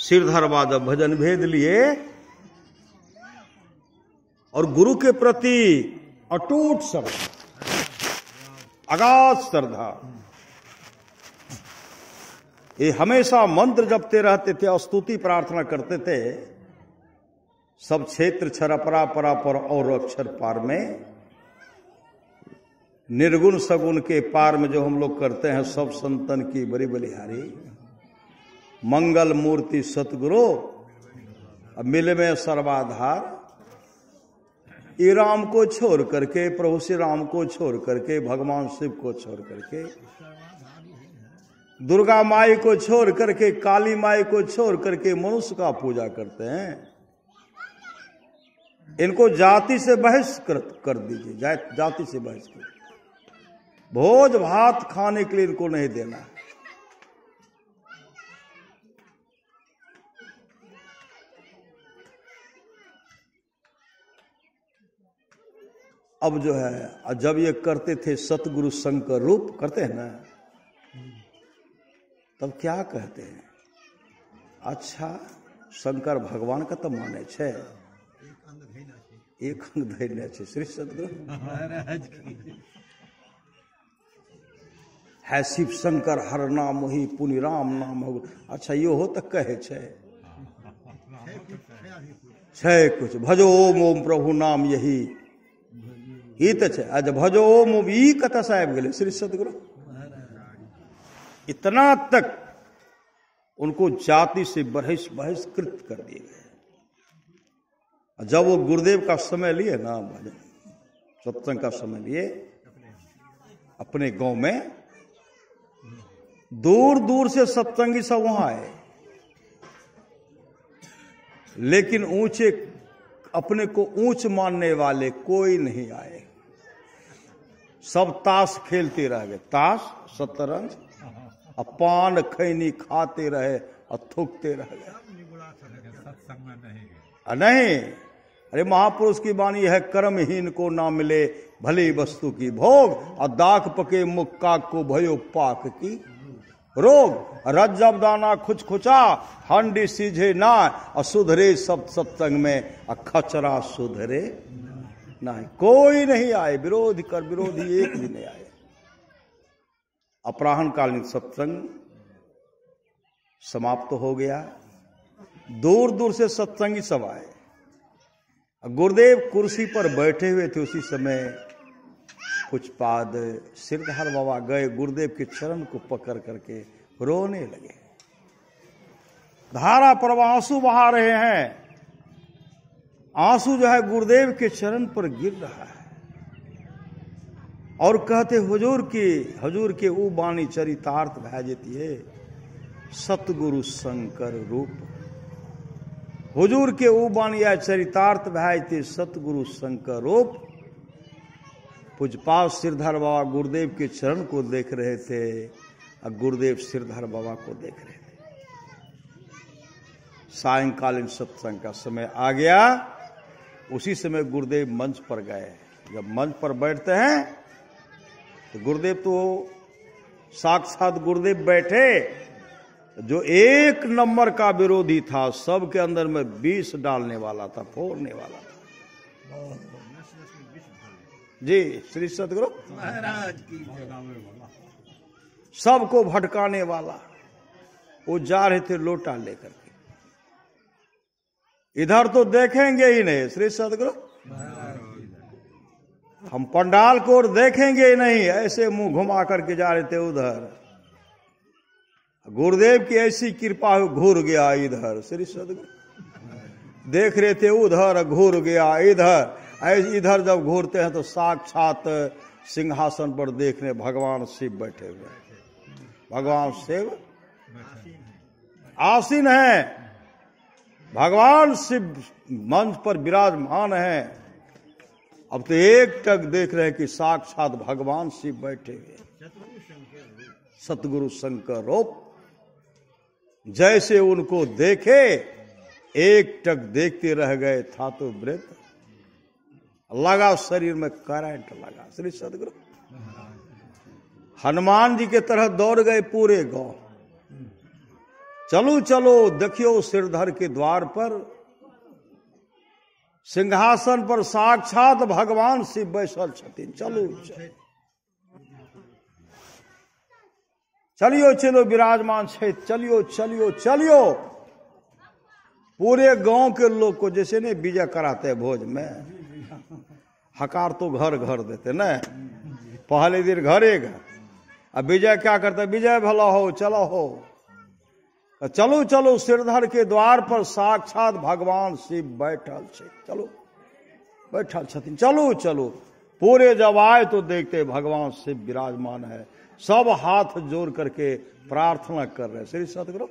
सिरधरवा जब भजन भेद लिए और गुरु के प्रति अटूट श्रद्धा, अगाध श्रद्धा, ये हमेशा मंत्र जपते रहते थे और स्तुति प्रार्थना करते थे। सब क्षेत्र छरपरा परापर और अक्षर पार में, निर्गुण सगुण के पार में जो हम लोग करते हैं, सब संतन की बड़ी बलिहारी, मंगल मूर्ति सतगुरु मिल में सर्वाधार। ये राम को छोड़ करके, प्रभु श्री राम को छोड़ करके, भगवान शिव को छोड़ करके, दुर्गा माई को छोड़ करके, काली माई को छोड़ करके मनुष्य का पूजा करते हैं। इनको जाति से बहिष्कृत कर दीजिए, जाति से बहिष्कृत। भोज भात खाने के लिए इनको नहीं देना है। अब जो है, जब ये करते थे सतगुरु शंकर रूप करते हैं ना, तब क्या कहते हैं, अच्छा शंकर भगवान का तो माने छे, एक अंग धैर्य छे श्री सतगुरु है, शिव शंकर हर नाम ही पुनि राम नाम हो। अच्छा यो हो तो कहे छे कुछ, भजो ओम ओम प्रभु नाम यही ही तो छे। आज भजो ओम ओम ई कथा साहब गए श्री सतगुरु, इतना तक उनको जाति से बहिष्कृत कर दिए गए। जब वो गुरुदेव का समय लिए ना, भजन सत्संग का समय लिए अपने गांव में, दूर दूर से सत्संगी सब वहां आए, लेकिन ऊंचे अपने को ऊंच मानने वाले कोई नहीं आए। सब ताश खेलते रह गए, ताश शतरंज, पान खैनी खाते रहे और थूकते रह गए। नहीं, अरे महापुरुष की वाणी है, कर्महीन को ना मिले भली वस्तु की भोग, और दाख पके मुक्का को भयो पाक की रोग। रज्जब दाना खुच खुचा हंडी सीझे ना, और सुधरे सब सत्संग में खचरा सुधरे नहीं। कोई नहीं आए, विरोधी एक भी नहीं आए। अपराह्न कालीन सत्संग समाप्त हो गया। दूर दूर से सत्संगी सब आए। गुरुदेव कुर्सी पर बैठे हुए थे, उसी समय कुछ पाद सिरधर बाबा गए, गुरुदेव के चरण को पकड़ करके रोने लगे। धारा प्रवाह आंसू बहा रहे हैं, आंसू जो है गुरुदेव के चरण पर गिर रहा है, और कहते हुजूर के ऊ बाणी चरितार्थ भै जेती है, सतगुरु शंकर रूप। हुजूर के ऊ बाणी या चरितार्थ भै जेती सतगुरु शंकर रूप। पूजपाल सिरधर बाबा गुरुदेव के चरण को देख रहे थे, और गुरुदेव सिरधर बाबा को देख रहे थे। सायंकालीन सत्संग का समय आ गया। उसी समय गुरुदेव मंच पर गए। जब मंच पर बैठते हैं तो गुरुदेव तो साक्षात गुरुदेव बैठे, जो एक नंबर का विरोधी था, सबके अंदर में विष डालने वाला था, फोड़ने वाला था। जी श्री सतगुरु महाराज की, सबको भटकाने वाला। वो जा रहे थे लोटा लेकर के, इधर तो देखेंगे ही नहीं श्री सतगुरु, हम पंडाल को और देखेंगे ही नहीं, ऐसे मुंह घुमा करके जा रहे थे उधर। गुरुदेव की ऐसी कृपा घूर गया इधर, श्री सतगुरु देख रहे थे उधर, घूर गया इधर। इधर जब घूरते हैं तो साक्षात सिंहासन पर देखने भगवान शिव बैठे हुए हैं। भगवान शिव आसीन है, भगवान शिव मंच पर विराजमान है। अब तो एक टक देख रहे हैं कि साक्षात भगवान शिव बैठे हुए, सतगुरु शंकर रूप। जैसे उनको देखे, एक टक देखते रह गए, था तो व्रत लगा, शरीर में करंट लगा। श्री सतगुरु हनुमान जी के तरह दौड़ गए पूरे गांव। चलो चलो देखियो सिरधर के द्वार पर सिंहासन पर साक्षात भगवान शिव बैसल छथिन। चलो चलियो चलो विराजमान छे, चलियो चलियो चलियो। पूरे गांव के लोग को जैसे नहीं विजय कराते हैं भोज में, हकार तो घर घर देते न, पहले दिन घरे घर। अब विजय क्या करते, विजय भला हो, चलो हो, चलो चलो सिरधर के द्वार पर साक्षात भगवान शिव बैठल छे, चलो बैठल छथिन, चलो चलो। पूरे जब आए तो देखते भगवान शिव विराजमान है, सब हाथ जोड़ करके प्रार्थना कर रहे हैं। श्री सतगुरु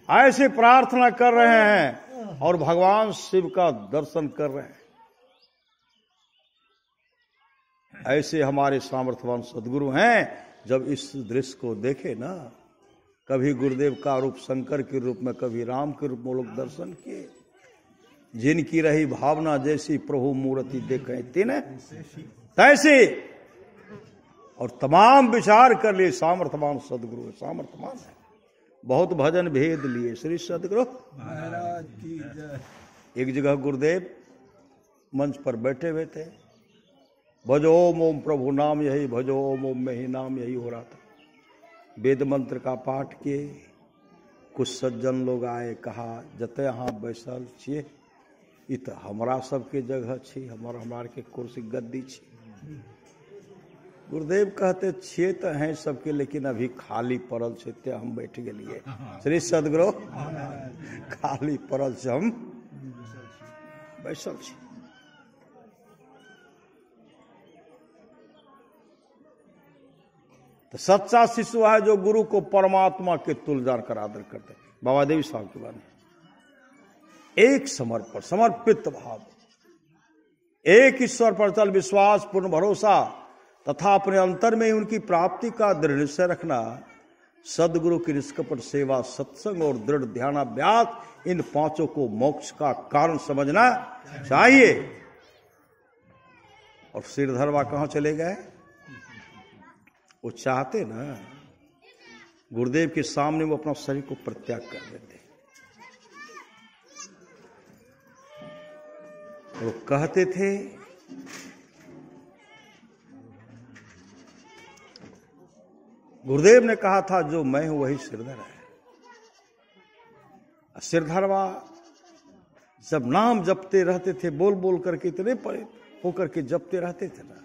ऐसे प्रार्थना कर रहे हैं और भगवान शिव का दर्शन कर रहे हैं। ऐसे हमारे सामर्थ्यवान सदगुरु हैं। जब इस दृश्य को देखे ना, कभी गुरुदेव का रूप शंकर के रूप में, कभी राम के रूप में लोग दर्शन किए। जिनकी रही भावना जैसी प्रभु मूर्ति देखे तीन तैसे, और तमाम विचार कर लिए। सामर्थ्यवान सदगुरु सामर्थ्यवान है, बहुत भजन भेद लिए। श्री सदगुरु महाराज की जय। एक जगह गुरुदेव मंच पर बैठे हुए थे, भजो ओम ओम प्रभु नाम यही, भजो ओम ओम में ही नाम यही हो रहा था। वेद मंत्र का पाठ किए। कुछ सज्जन लोग आए, कहा जते यहाँ बैसल छिए ई तो हमरा सबके जगह छी, हमार के कुर्सी गद्दी छी। गुरुदेव कहते छिए तो हैं सबके, लेकिन अभी खाली पड़ल छे ते हम बैठ गेलिए। श्री सदगुरु खाली पड़ल छे, हम बैसल छी। तो सच्चा शिशु है जो गुरु को परमात्मा के तुल्य जानकर आदर करते। बाबा देवी साहब के बारे में एक समर्पण, समर्पित भाव, एक ईश्वर पर चल विश्वास, पूर्ण भरोसा तथा अपने अंतर में उनकी प्राप्ति का दृढ़ निश्चय रखना, सदगुरु की निष्कपट सेवा, सत्संग और दृढ़ ध्यानाभ्यास, इन पांचों को मोक्ष का कारण समझना चाहिए। और सिरधरवा कहां चले गए? वो चाहते ना गुरुदेव के सामने वो अपना शरीर को परित्याग कर देते। और वो कहते थे गुरुदेव ने कहा था जो मैं हूं वही सिरधर है। सिरधरवा जब नाम जपते रहते थे, बोल बोल करके इतने परे होकर के जपते रहते थे ना,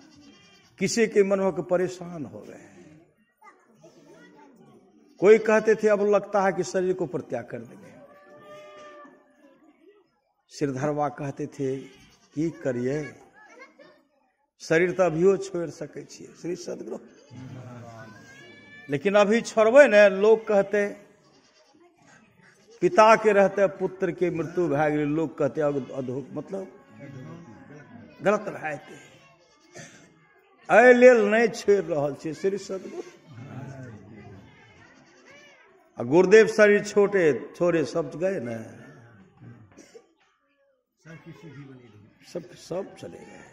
किसी के मन में परेशान हो गए। कोई कहते थे अब लगता है कि शरीर को परित्याग कर देंगे। सिरधरवा कहते थे की करिए, शरीर तो अभियो छोड़ सके छिए। श्री सदगुरु लेकिन अभी छोड़बे ने, लोग कहते पिता के रहते पुत्र के मृत्यु भए गेल, लोग कहते अधो मतलब गलत भए एहि लेल नहीं छोड़ रहल छी। श्री सदगुरु आ गुरुदेव शरीर छोड़े सब गए न, सब चले गए।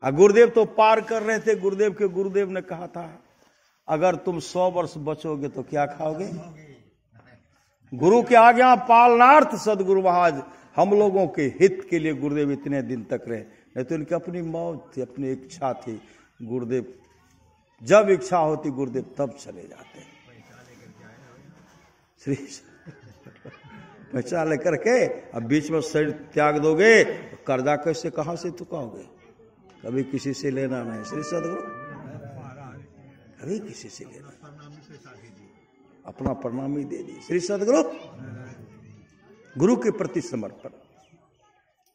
आ गुरुदेव तो पार कर रहे थे। गुरुदेव ने कहा था अगर तुम 100 वर्ष बचोगे तो क्या खाओगे? गुरु के आज्ञा पालनार्थ सदगुरु महाराज हम लोगों के हित के लिए गुरुदेव इतने दिन तक रहे, नहीं तो इनकी अपनी मौत थी, अपनी इच्छा थी। गुरुदेव जब इच्छा होती गुरुदेव तब चले जाते। श्री पैसा लेकर के अब बीच में शरीर त्याग दोगे तो कर्जा कैसे कहां से चुकाओगे? कभी किसी से लेना नहीं। श्री सदगुरु कभी किसी से लेना, अपना प्रणामी दे दी। श्री सदगुरु गुरु के प्रति समर्पण।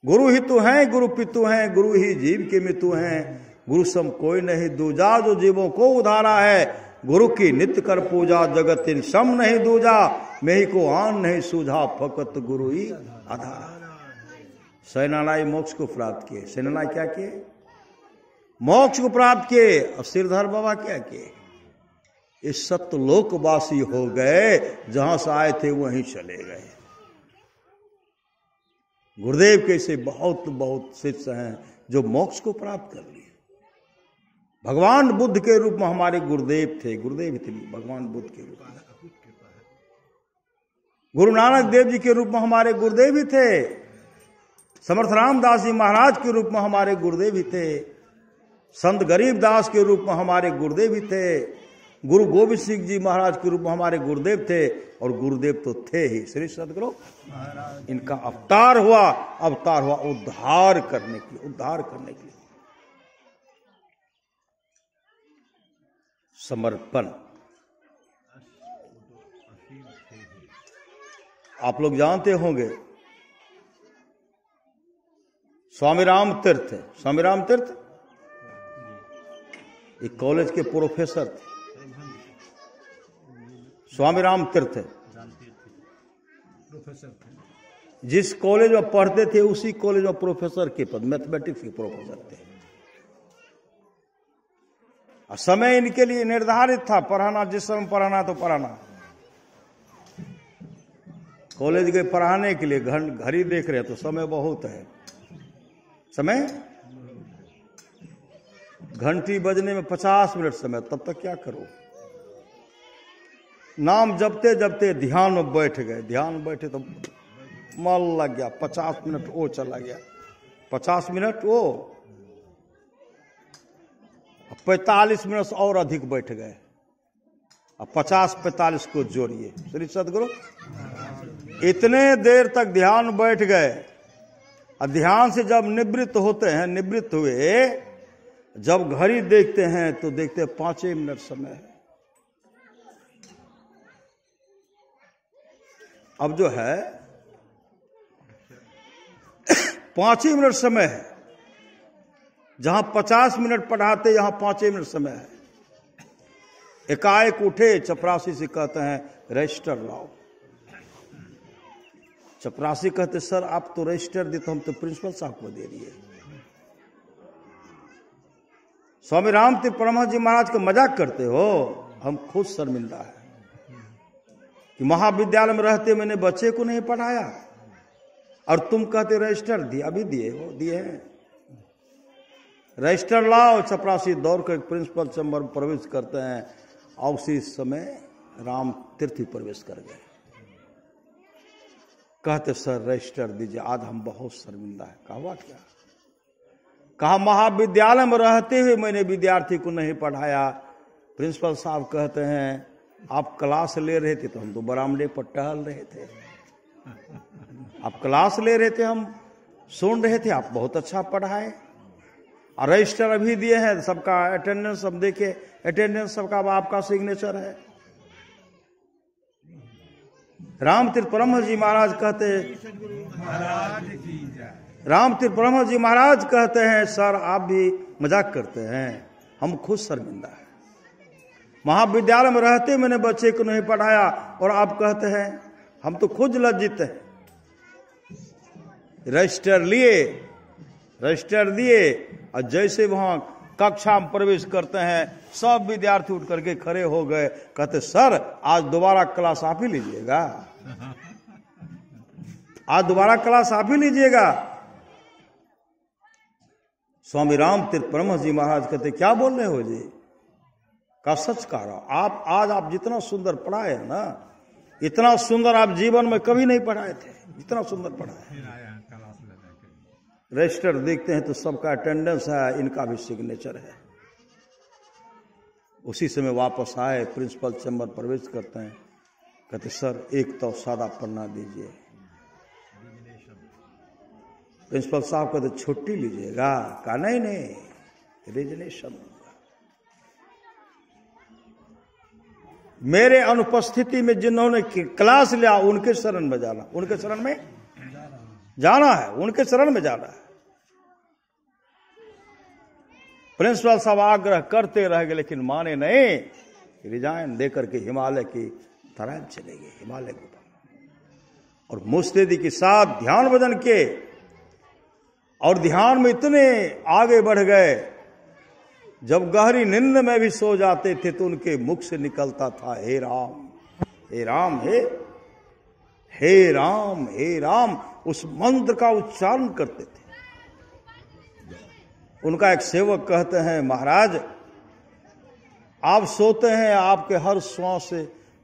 गुरु ही तो हैं, गुरु पितु हैं, गुरु ही जीव के मितु हैं। गुरु सम कोई नहीं दूजा, जो जीवों को उधारा है। गुरु की नित्य कर पूजा, जगत इन सम नहीं दूजा। मेही को आन नहीं सूझा, फकत गुरु ही आधारा। सैनानाई मोक्ष को प्राप्त किए। सैनानाई क्या किए? मोक्ष को प्राप्त किए। और सिरधर बाबा क्या किए? इस सत्यलोकवासी हो गए, जहां से आए थे वहीं चले गए। गुरुदेव के ऐसे बहुत बहुत शिष्य हैं जो मोक्ष को प्राप्त कर लिए। भगवान बुद्ध के रूप में हमारे गुरुदेव थे, गुरुदेव थे भगवान बुद्ध के रूप में। गुरु नानक देव जी के रूप में हमारे गुरुदेव ही थे, समर्थ रामदास जी महाराज के रूप में हमारे गुरुदेव ही थे, संत गरीबदास के रूप में हमारे गुरुदेव ही थे, गुरु गोविंद सिंह जी महाराज के रूप में हमारे गुरुदेव थे। और गुरुदेव तो थे ही, श्री सदगुरु इनका अवतार हुआ उद्धार करने के लिए, उद्धार करने के लिए। समर्पण। आप लोग जानते होंगे स्वामी राम तीर्थ, स्वामी राम तीर्थ एक कॉलेज के प्रोफेसर थे। स्वामी राम तीर्थ जिस कॉलेज में पढ़ते थे उसी कॉलेज में प्रोफेसर के पद, मैथमेटिक्स के प्रोफेसर थे। और समय इनके लिए निर्धारित था, पढ़ाना जिस समय पढ़ाना तो पढ़ाना। कॉलेज गए पढ़ाने के लिए, घड़ी देख रहे तो समय बहुत है, समय घंटी बजने में 50 मिनट समय, तब तक क्या करो। नाम जपते जपते ध्यान में बैठ गए, ध्यान में बैठे तो मन लग गया, 50 मिनट वो चला गया, 50 मिनट वो, 45 मिनट से और अधिक बैठ गए। अब 50-45 को जोड़िए, श्री सदगुरु इतने देर तक ध्यान बैठ गए। और ध्यान से जब निवृत्त होते हैं, निवृत्त हुए, जब घड़ी देखते हैं तो देखते हैं 5 मिनट समय है। अब जो है 5 मिनट समय है, जहां 50 मिनट पढ़ाते यहां 5 मिनट समय है। एकाएक उठे, चपरासी से कहते हैं रजिस्टर लाओ। चपरासी कहते सर आप तो रजिस्टर दे, तो हम तो प्रिंसिपल साहब को दे दिए। स्वामी रामतीर्थ परमहंस जी महाराज का मजाक करते हो, हम खुद शर्मिंदा है कि महाविद्यालय में रहते मैंने बच्चे को नहीं पढ़ाया और तुम कहते रजिस्टर दिया, अभी दिए हो, दिए हैं। रजिस्टर लाओ। चपरासी दौड़ कर प्रिंसिपल चैम्बर में प्रवेश करते हैं और उसी समय राम तीर्थ ही प्रवेश कर गए। कहते सर रजिस्टर दीजिए, आज हम बहुत शर्मिंदा है। कहा क्या? कहा महाविद्यालय में रहते हुए मैंने विद्यार्थी को नहीं पढ़ाया। प्रिंसिपल साहब कहते हैं आप क्लास ले रहे थे तो हम तो बरामदे पर टहल रहे थे। आप क्लास ले रहे थे, हम सुन रहे थे, आप बहुत अच्छा पढ़ाए। और रजिस्टर अभी दिए हैं, सबका अटेंडेंस सब देखे, अटेंडेंस सबका आपका सिग्नेचर है। रामतीर्थ परमहंस जी महाराज कहते रामतीर्थ परमहंस जी महाराज कहते हैं सर आप भी मजाक करते हैं, हम खुद शर्मिंदा है। महाविद्यालय में रहते मैंने बच्चे को नहीं पढ़ाया और आप कहते हैं हम तो खुद लज्जित हैं। रजिस्टर लिए, रजिस्टर दिए और जैसे वहां कक्षा में प्रवेश करते हैं सब विद्यार्थी उठ करके खड़े हो गए। कहते सर आज दोबारा क्लास आप ही लीजिएगा, आज दोबारा क्लास आप ही लीजिएगा। स्वामी रामतीर्थ परमहंस जी महाराज कहते क्या बोल रहे हो जी? का सच कह रहा आप, आज आप जितना सुंदर पढ़ाए ना, इतना सुंदर आप जीवन में कभी नहीं पढ़ाए थे, इतना सुंदर पढ़ाए। रजिस्टर देखते हैं तो सबका अटेंडेंस है, इनका भी सिग्नेचर है। उसी समय वापस आए, प्रिंसिपल चैम्बर प्रवेश करते हैं। कहते सर एक तो सादा पन्ना दीजिए। प्रिंसिपल साहब कहते छुट्टी लीजिएगा? कहा नहीं नहीं रेजिग्नेशन। मेरे अनुपस्थिति में जिन्होंने क्लास लिया उनके शरण में जाना, उनके शरण में जाना है, उनके शरण में जाना है। प्रिंसिपल साहब आग्रह करते रह गए लेकिन माने नहीं। रिजाइन देकर के हिमालय की तरफ चले गए, हिमालय को। और मुस्तैदी के साथ ध्यान भजन के, और ध्यान में इतने आगे बढ़ गए, जब गहरी नींद में भी सो जाते थे तो उनके मुख से निकलता था हे राम, हे राम, हे राम, हे राम। उस मंत्र का उच्चारण करते थे। उनका एक सेवक कहते हैं महाराज आप सोते हैं, आपके हर श्वास से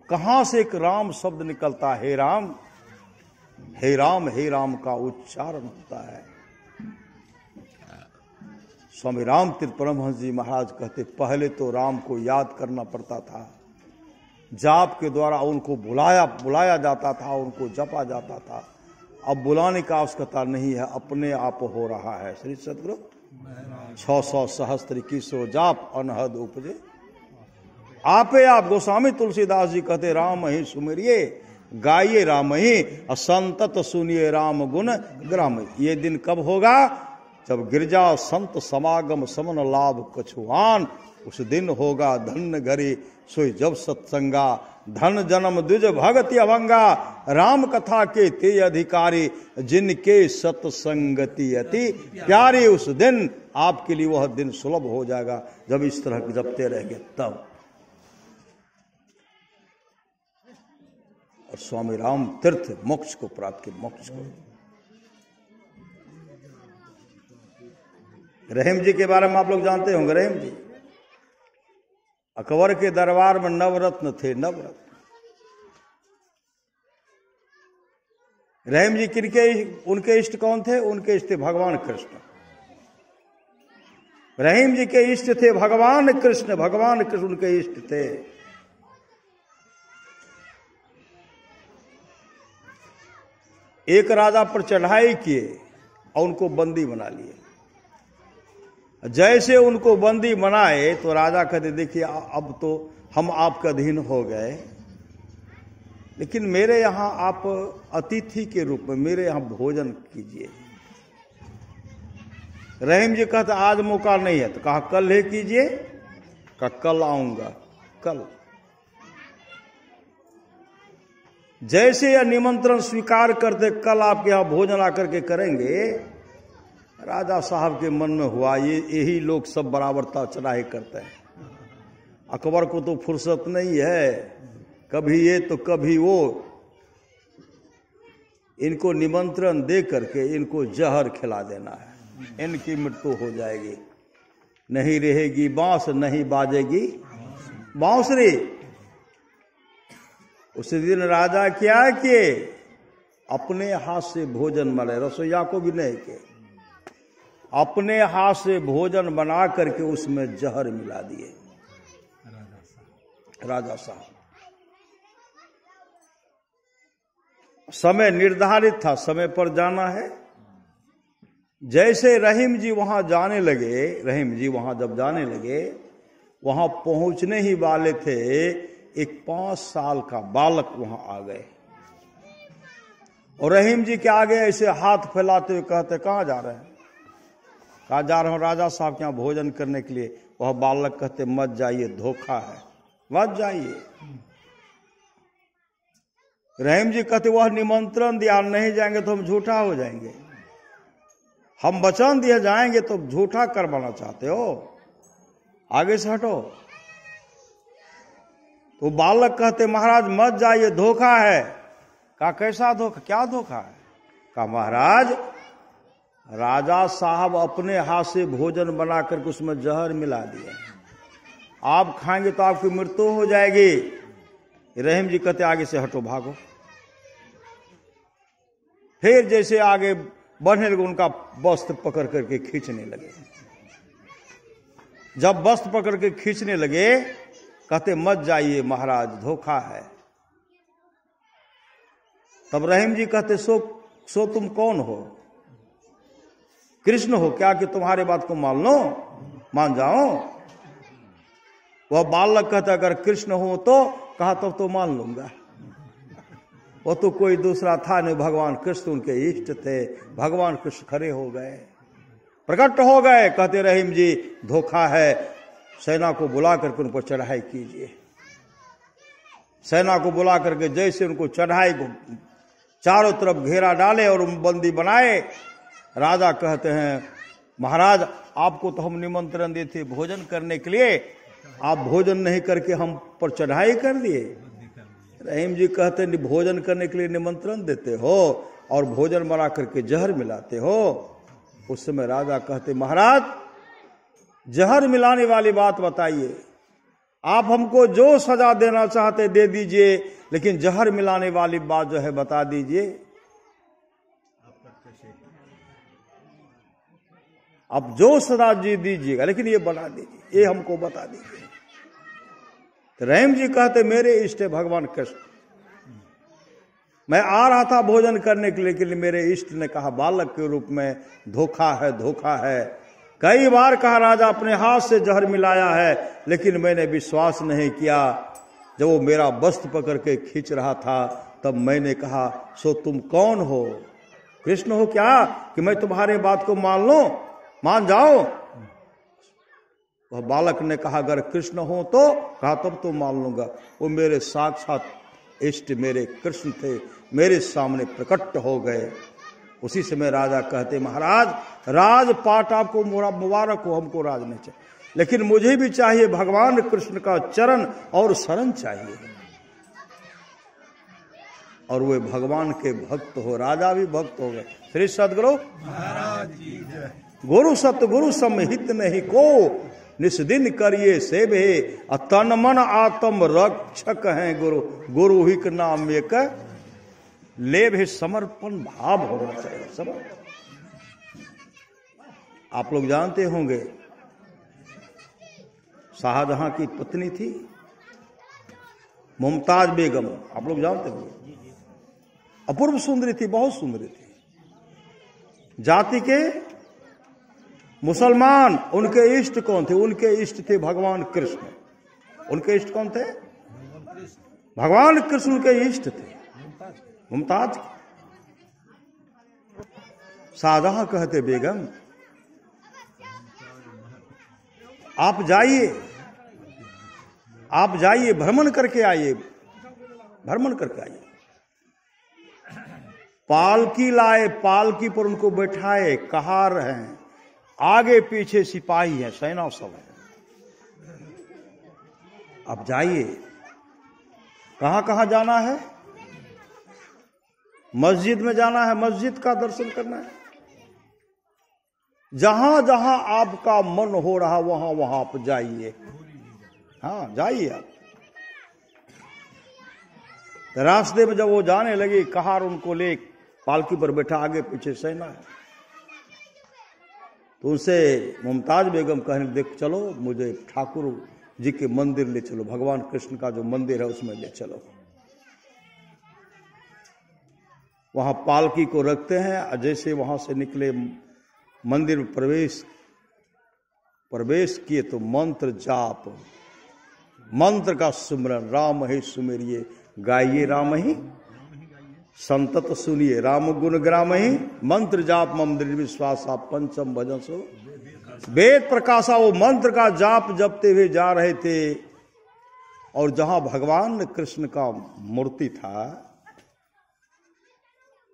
कहां से एक राम शब्द निकलता है, हे राम, हे राम, हे राम का उच्चारण होता है। स्वामी राम तीर्थ परमहंस जी महाराज कहते, पहले तो राम को याद करना पड़ता था, जाप के द्वारा उनको बुलाया जाता था, उनको जपा जाता था। अब बुलाने का आवश्यकता नहीं है, अपने आप हो रहा है। श्री सदगुरु 600 सहस्त्र 2100 जाप अनहद उपजे आपे आप। गोस्वामी तुलसीदास जी कहते, राम ही सुमिरिये गाइए राम ही, असंतत सुनिए राम गुण ग्राम। ये दिन कब होगा? जब गिरजा संत समागम समन लाभ कछुआन। उस दिन होगा धन्य घरी सोई जब सत्संगा, धन जन्म द्विज भगति अभंगा। राम कथा के ते अधिकारी, जिनके सत्संगति अति प्यारी। उस दिन आपके लिए वह दिन सुलभ हो जाएगा, जब इस तरह जपते रहेंगे तब। और स्वामी राम तीर्थ मोक्ष को प्राप्त किए, मोक्ष को। रहीम जी के बारे में आप लोग जानते होंगे। रहीम जी अकबर के दरबार में नवरत्न थे, नवरत्न। रहीम जी किनके, उनके इष्ट कौन थे? उनके इष्ट थे भगवान कृष्ण। रहीम जी के इष्ट थे भगवान कृष्ण, भगवान कृष्ण उनके इष्ट थे। एक राजा पर चढ़ाई किए और उनको बंदी बना लिए। जैसे उनको बंदी बनाए तो राजा कहते, देखिए अब तो हम आपके अधीन हो गए, लेकिन मेरे यहां आप अतिथि के रूप में मेरे यहां भोजन कीजिए। रहीम जी कहते, आज मौका नहीं है। तो कहा कल ही कीजिए। कहा कल आऊंगा, कल। जैसे यह निमंत्रण स्वीकार करते, कल आपके यहां भोजन आकर के करेंगे, राजा साहब के मन में हुआ यही लोग सब बराबरता चढ़ाई करते हैं। अकबर को तो फुर्सत नहीं है, कभी ये तो कभी वो। इनको निमंत्रण दे करके इनको जहर खिला देना है, इनकी मृत्यु हो जाएगी। नहीं रहेगी बांस, नहीं बाजेगी बांसुरी। उस दिन राजा क्या किए? अपने हाथ से भोजन बनाए, रसोईया को भी नहीं किए। अपने हाथ से भोजन बना करके उसमें जहर मिला दिए। राजा साहब, समय निर्धारित था, समय पर जाना है। जैसे रहीम जी वहां जाने लगे, रहीम जी वहां जब जाने लगे, वहां पहुंचने ही वाले थे, एक 5 साल का बालक वहां आ गए और रहीम जी के आगे ऐसे हाथ फैलाते हुए कहते, कहां जा रहे हैं? कहा जा रहा हूं राजा साहब के यहां भोजन करने के लिए। वह बालक कहते, मत जाइए, धोखा है, मत जाइए। रहीम जी कहते, वह निमंत्रण दिया, नहीं जाएंगे तो हम झूठा हो जाएंगे। हम वचन दिए जाएंगे तो झूठा करवाना चाहते हो, आगे से हटो। तो बालक कहते, महाराज मत जाइए, धोखा है। कहा कैसा धोखा? क्या धोखा है? कहा महाराज, राजा साहब अपने हाथ से भोजन बना करके उसमें जहर मिला दिया, आप खाएंगे तो आपकी मृत्यु हो जाएगी। रहीम जी कहते, आगे से हटो, भागो। फिर जैसे आगे बढ़ने लगे, उनका वस्त्र पकड़ करके खींचने लगे। जब वस्त्र पकड़ के खींचने लगे, कहते मत जाइए महाराज, धोखा है। तब रहीम जी कहते, सो तुम कौन हो? कृष्ण हो क्या कि तुम्हारे बात को मान लो, मान जाओ? वह बालक कहता, अगर कृष्ण हो तो कहा तब तो मान लूंगा। वो तो कोई दूसरा था नहीं, भगवान कृष्ण उनके इष्ट थे। भगवान कृष्ण खड़े हो गए, प्रकट हो गए। कहते रहीम जी, धोखा है, सेना को बुला करके उन पर चढ़ाई कीजिए। सेना को बुला करके जैसे उनको चढ़ाई को चारों तरफ घेरा डाले और बंदी बनाए। राजा कहते हैं, महाराज आपको तो हम निमंत्रण दिए थे भोजन करने के लिए, आप भोजन नहीं करके हम पर चढ़ाई कर दिए। रहीम जी कहते, भोजन करने के लिए निमंत्रण देते हो और भोजन बना करके जहर मिलाते हो। उस समय राजा कहते, महाराज जहर मिलाने वाली बात बताइए। आप हमको जो सजा देना चाहते दे दीजिए, लेकिन जहर मिलाने वाली बात जो है बता दीजिए। आप जो सजा जी दीजिएगा, लेकिन ये बता दीजिए, ये हमको बता दीजिए। तो रहीम जी कहते मेरे इष्ट है भगवान कृष्ण। मैं आ रहा था भोजन करने के लिए, लेकिन मेरे इष्ट ने कहा बालक के रूप में धोखा है, धोखा है। कई बार कहा राजा अपने हाथ से जहर मिलाया है, लेकिन मैंने विश्वास नहीं किया। जब वो मेरा वस्त्र पकड़ के खींच रहा था, तब मैंने कहा सो तुम कौन हो? कृष्ण हो क्या कि मैं तुम्हारे बात को मान लूं? मान जाओ। वह बालक ने कहा अगर कृष्ण हो तो, कहा तब तो मान लूंगा। वो मेरे साक्षात इष्ट मेरे कृष्ण थे, मेरे सामने प्रकट हो गए। उसी समय राजा कहते महाराज राजपाट आपको मुबारक हो, हमको राज नहीं चाहिए, लेकिन मुझे भी चाहिए भगवान कृष्ण का चरण और शरण चाहिए। और वे भगवान के भक्त हो, राजा भी भक्त हो गए। श्री सदगुरु महाराज की जय। गुरु सतगुरु समहित नहीं को, निस्दिन करिए सेवे, तन मन आत्म रक्षक हैं गुरु। गुरु ही के नाम एक ले भी समर्पण भाव होना चाहिए। समर्पण। आप लोग जानते होंगे शाहजहां की पत्नी थी मुमताज बेगम, आप लोग जानते होंगे। अपूर्व सुंदरी थी, बहुत सुंदरी थी। जाति के मुसलमान, उनके इष्ट कौन थे? उनके इष्ट थे भगवान कृष्ण। उनके इष्ट कौन थे? भगवान कृष्ण उनके इष्ट थे। मुमताज शाहजहां कहते बेगम आप जाइए, आप जाइए, भ्रमण करके आइए, भ्रमण करके आइए। पालकी लाए, पालकी पर उनको बैठाए, कहार हैं, आगे पीछे सिपाही है, सेना सब है। आप जाइए। कहां कहां जाना है? मस्जिद में जाना है, मस्जिद का दर्शन करना है। जहां जहां आपका मन हो रहा वहां वहां आप जाइए। हाँ जाइए आप। रास्ते में जब वो जाने लगे, कहार उनको ले पालकी पर बैठा, आगे पीछे सेना है। तो उनसे मुमताज बेगम कहने देख चलो मुझे ठाकुर जी के मंदिर ले चलो, भगवान कृष्ण का जो मंदिर है उसमें ले चलो। वहां पालकी को रखते हैं और जैसे वहां से निकले मंदिर में प्रवेश किए तो मंत्र जाप, मंत्र का सुमरन, राम ही सुमेरिए गाइए राम ही संतत सुनिए, राम गुण ग्राम ही मंत्र जाप मम दृढ़ विश्वास आप पंचम भजन सो वेद प्रकाशा। वो मंत्र का जाप जपते हुए जा रहे थे और जहां भगवान कृष्ण का मूर्ति था,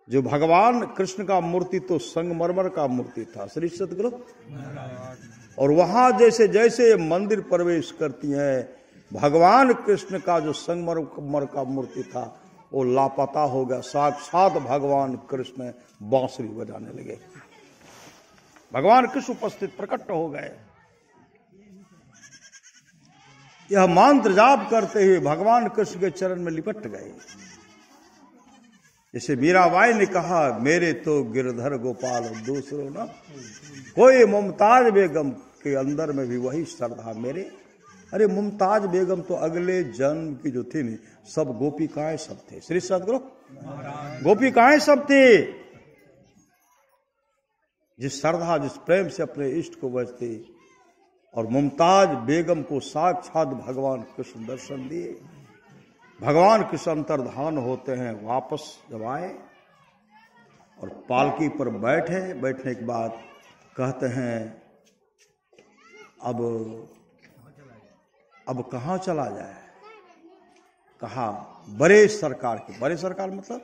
जो भगवान कृष्ण का मूर्ति तो संगमरमर का मूर्ति था, श्री सतगुरु। और वहां जैसे जैसे मंदिर प्रवेश करती हैं, भगवान कृष्ण का जो संगमरमर का मूर्ति था वो लापता हो गया। साक्षात भगवान कृष्ण बांसुरी बजाने लगे। भगवान कृष्ण उपस्थित प्रकट हो गए। यह मंत्र जाप करते हुए भगवान कृष्ण के चरण में लिपट गए। जैसे मीराबाई ने कहा मेरे तो गिरधर गोपाल दूसरों ना कोई, मुमताज बेगम के अंदर में भी वही श्रद्धा मेरे। अरे मुमताज बेगम तो अगले जन्म की जो थी नहीं, सब गोपिकाएं सब थे। श्री सतगुरु गोपिकाएं सब थे। जिस श्रद्धा जिस प्रेम से अपने इष्ट को बचते, और मुमताज बेगम को साक्षात भगवान कृष्ण दर्शन दिए। भगवान कृष्ण अंतर्धान होते हैं। वापस जब आए और पालकी पर बैठे, बैठने के बाद कहते हैं अब कहां चला जाए? कहा बड़े सरकार की। बड़े सरकार मतलब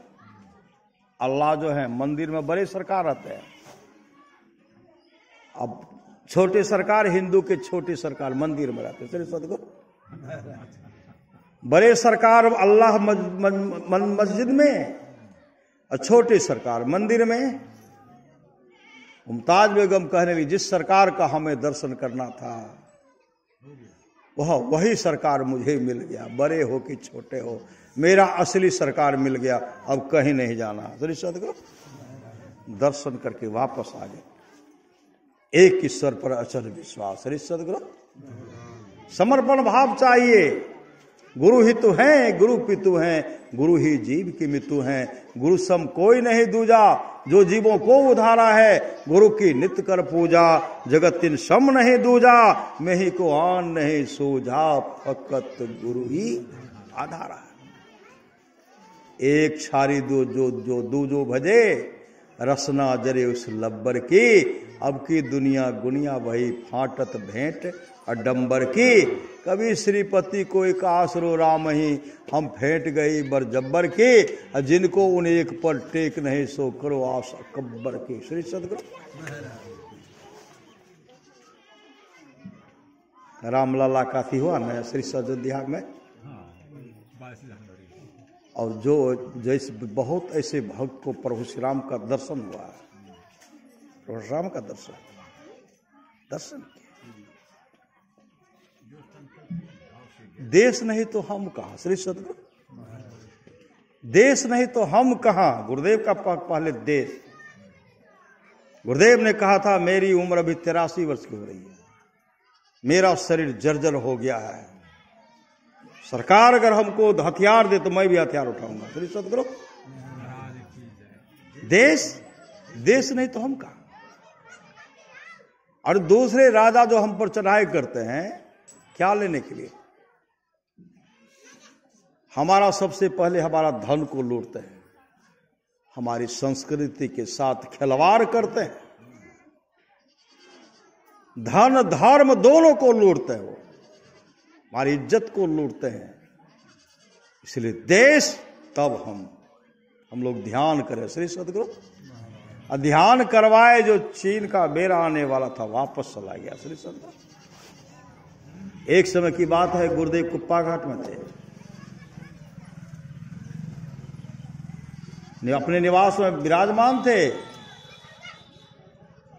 अल्लाह जो है मंदिर में बड़े सरकार रहते हैं। अब छोटे सरकार, हिंदू के छोटे सरकार मंदिर में रहते हैं। सदगुरु बड़े सरकार अल्लाह मस्जिद में और छोटे सरकार मंदिर में। मुमताज बेगम कहने लगी जिस सरकार का हमें दर्शन करना था वही सरकार मुझे मिल गया, बड़े हो कि छोटे हो, मेरा असली सरकार मिल गया, अब कहीं नहीं जाना। श्री सद्गुरु दर्शन करके वापस आ गए। एक ईश्वर पर अचल विश्वास। श्री सद्गुरु समर्पण भाव चाहिए। गुरु ही तो हैं, गुरु पितु हैं, गुरु ही जीव की मितु हैं। गुरु सम कोई नहीं दूजा, जो जीवों को उधारा है। गुरु की नित्य कर पूजा, जगत तिन सम नहीं दूजा। मैं ही को आन नहीं सूझा, फकत गुरु ही आधारा। एक छारी दो जो भजे, रसना जरे उस लब्बर की। अब की दुनिया गुनिया वही, फाटत भेंट अडंबर की। कभी श्रीपति को एक आसरो राम ही, हम फेंट गई बर जब्बर की। जिनको उन एक पर टेक नहीं, सो करो आस अकबर की। श्री सद्गुरु रामलला का थी हुआ ना श्री अयोध्या में। और जो जैसे बहुत ऐसे भक्त को प्रभु श्री राम का दर्शन हुआ, प्रभु श्री राम का दर्शन किया। देश नहीं तो हम कहाँ। श्री सद्गुरु देश नहीं तो हम कहाँ। गुरुदेव का पहले देश। गुरुदेव ने कहा था मेरी उम्र अभी 83 वर्ष की हो रही है, मेरा शरीर जर्जर हो गया है। सरकार अगर हमको हथियार दे तो मैं भी हथियार उठाऊंगा। श्री सद्गुरु देश नहीं तो हम कहाँ। और दूसरे राजा जो हम पर चढ़ाई करते हैं क्या लेने के लिए, हमारा सबसे पहले हमारा धन को लूटते हैं, हमारी संस्कृति के साथ खिलवाड़ करते हैं, धन धर्म दोनों को लूटते हैं, वो हमारी इज्जत को लूटते हैं। इसलिए देश तब हम लोग ध्यान करें। श्री सद्गुरु ध्यान करवाए। जो चीन का बेरा आने वाला था वापस चला गया। श्री सद्गुरु एक समय की बात है, गुरुदेव कुप्पा घाट में थे, अपने निवास में विराजमान थे।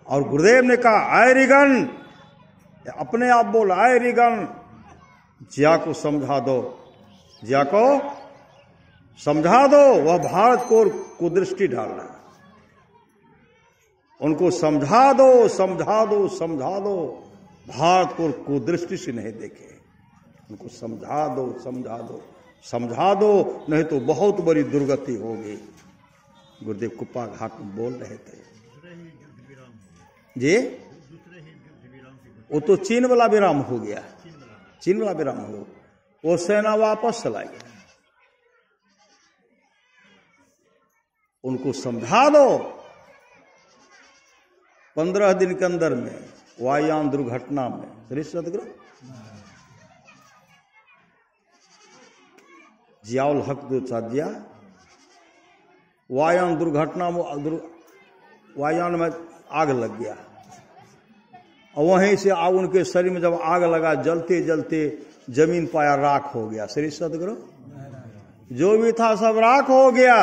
और गुरुदेव ने कहा आय रिगन, अपने आप बोल आय रिगन, जिया को समझा दो, जिया को समझा दो, वह भारत को कुदृष्टि डाल रहा है। उनको समझा दो, समझा दो, समझा दो, भारत को कुदृष्टि से नहीं देखे। उनको समझा दो, समझा दो, समझा दो, नहीं तो बहुत बड़ी दुर्गति होगी। गुरुदेव कुप्पा घाट में बोल रहे थे जी। वो तो चीन वाला विराम हो गया, चीन वाला विराम हो, वो सेना वापस चला गया। उनको समझा दो। 15 दिन के अंदर में वायुयान दुर्घटना में श्री सद्गुरु जियाउल हक दो चादिया वायुयान दुर्घटना में वायुयान में आग लग गया। और वहीं से उनके शरीर में जब आग लगा, जलते जलते जमीन पाया राख हो गया। श्री सद्गुरु जो भी था सब राख हो गया।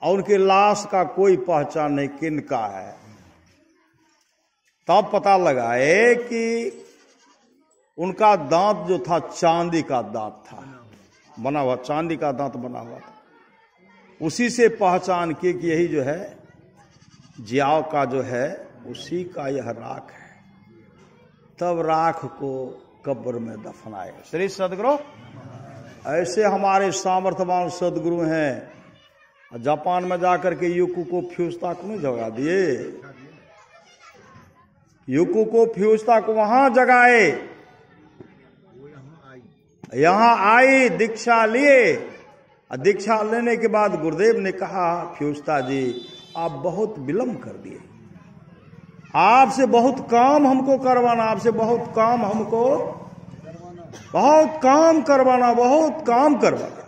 और उनके लाश का कोई पहचान नहीं किनका है। तब पता लगाए कि उनका दांत जो था चांदी का दांत था, बना हुआ चांदी का दांत बना हुआ था। उसी से पहचान की कि यही जो है जियाओ का जो है उसी का यह राख है। तब राख को कब्र में दफनाएगा। श्री सद्गुरु ऐसे हमारे सामर्थ्यवान सद्गुरु हैं। जापान में जाकर के यूकू को फ्यूजता को नहीं जगा दिए, यूकू को फ्यूजता को वहां जगाए, यहां आई, दीक्षा लिए। दीक्षा लेने के बाद गुरुदेव ने कहा फ्यूजता जी आप बहुत विलंब कर दिए, आपसे बहुत काम हमको करवाना, आपसे बहुत काम हमको बहुत काम करवाना, बहुत काम करवाना।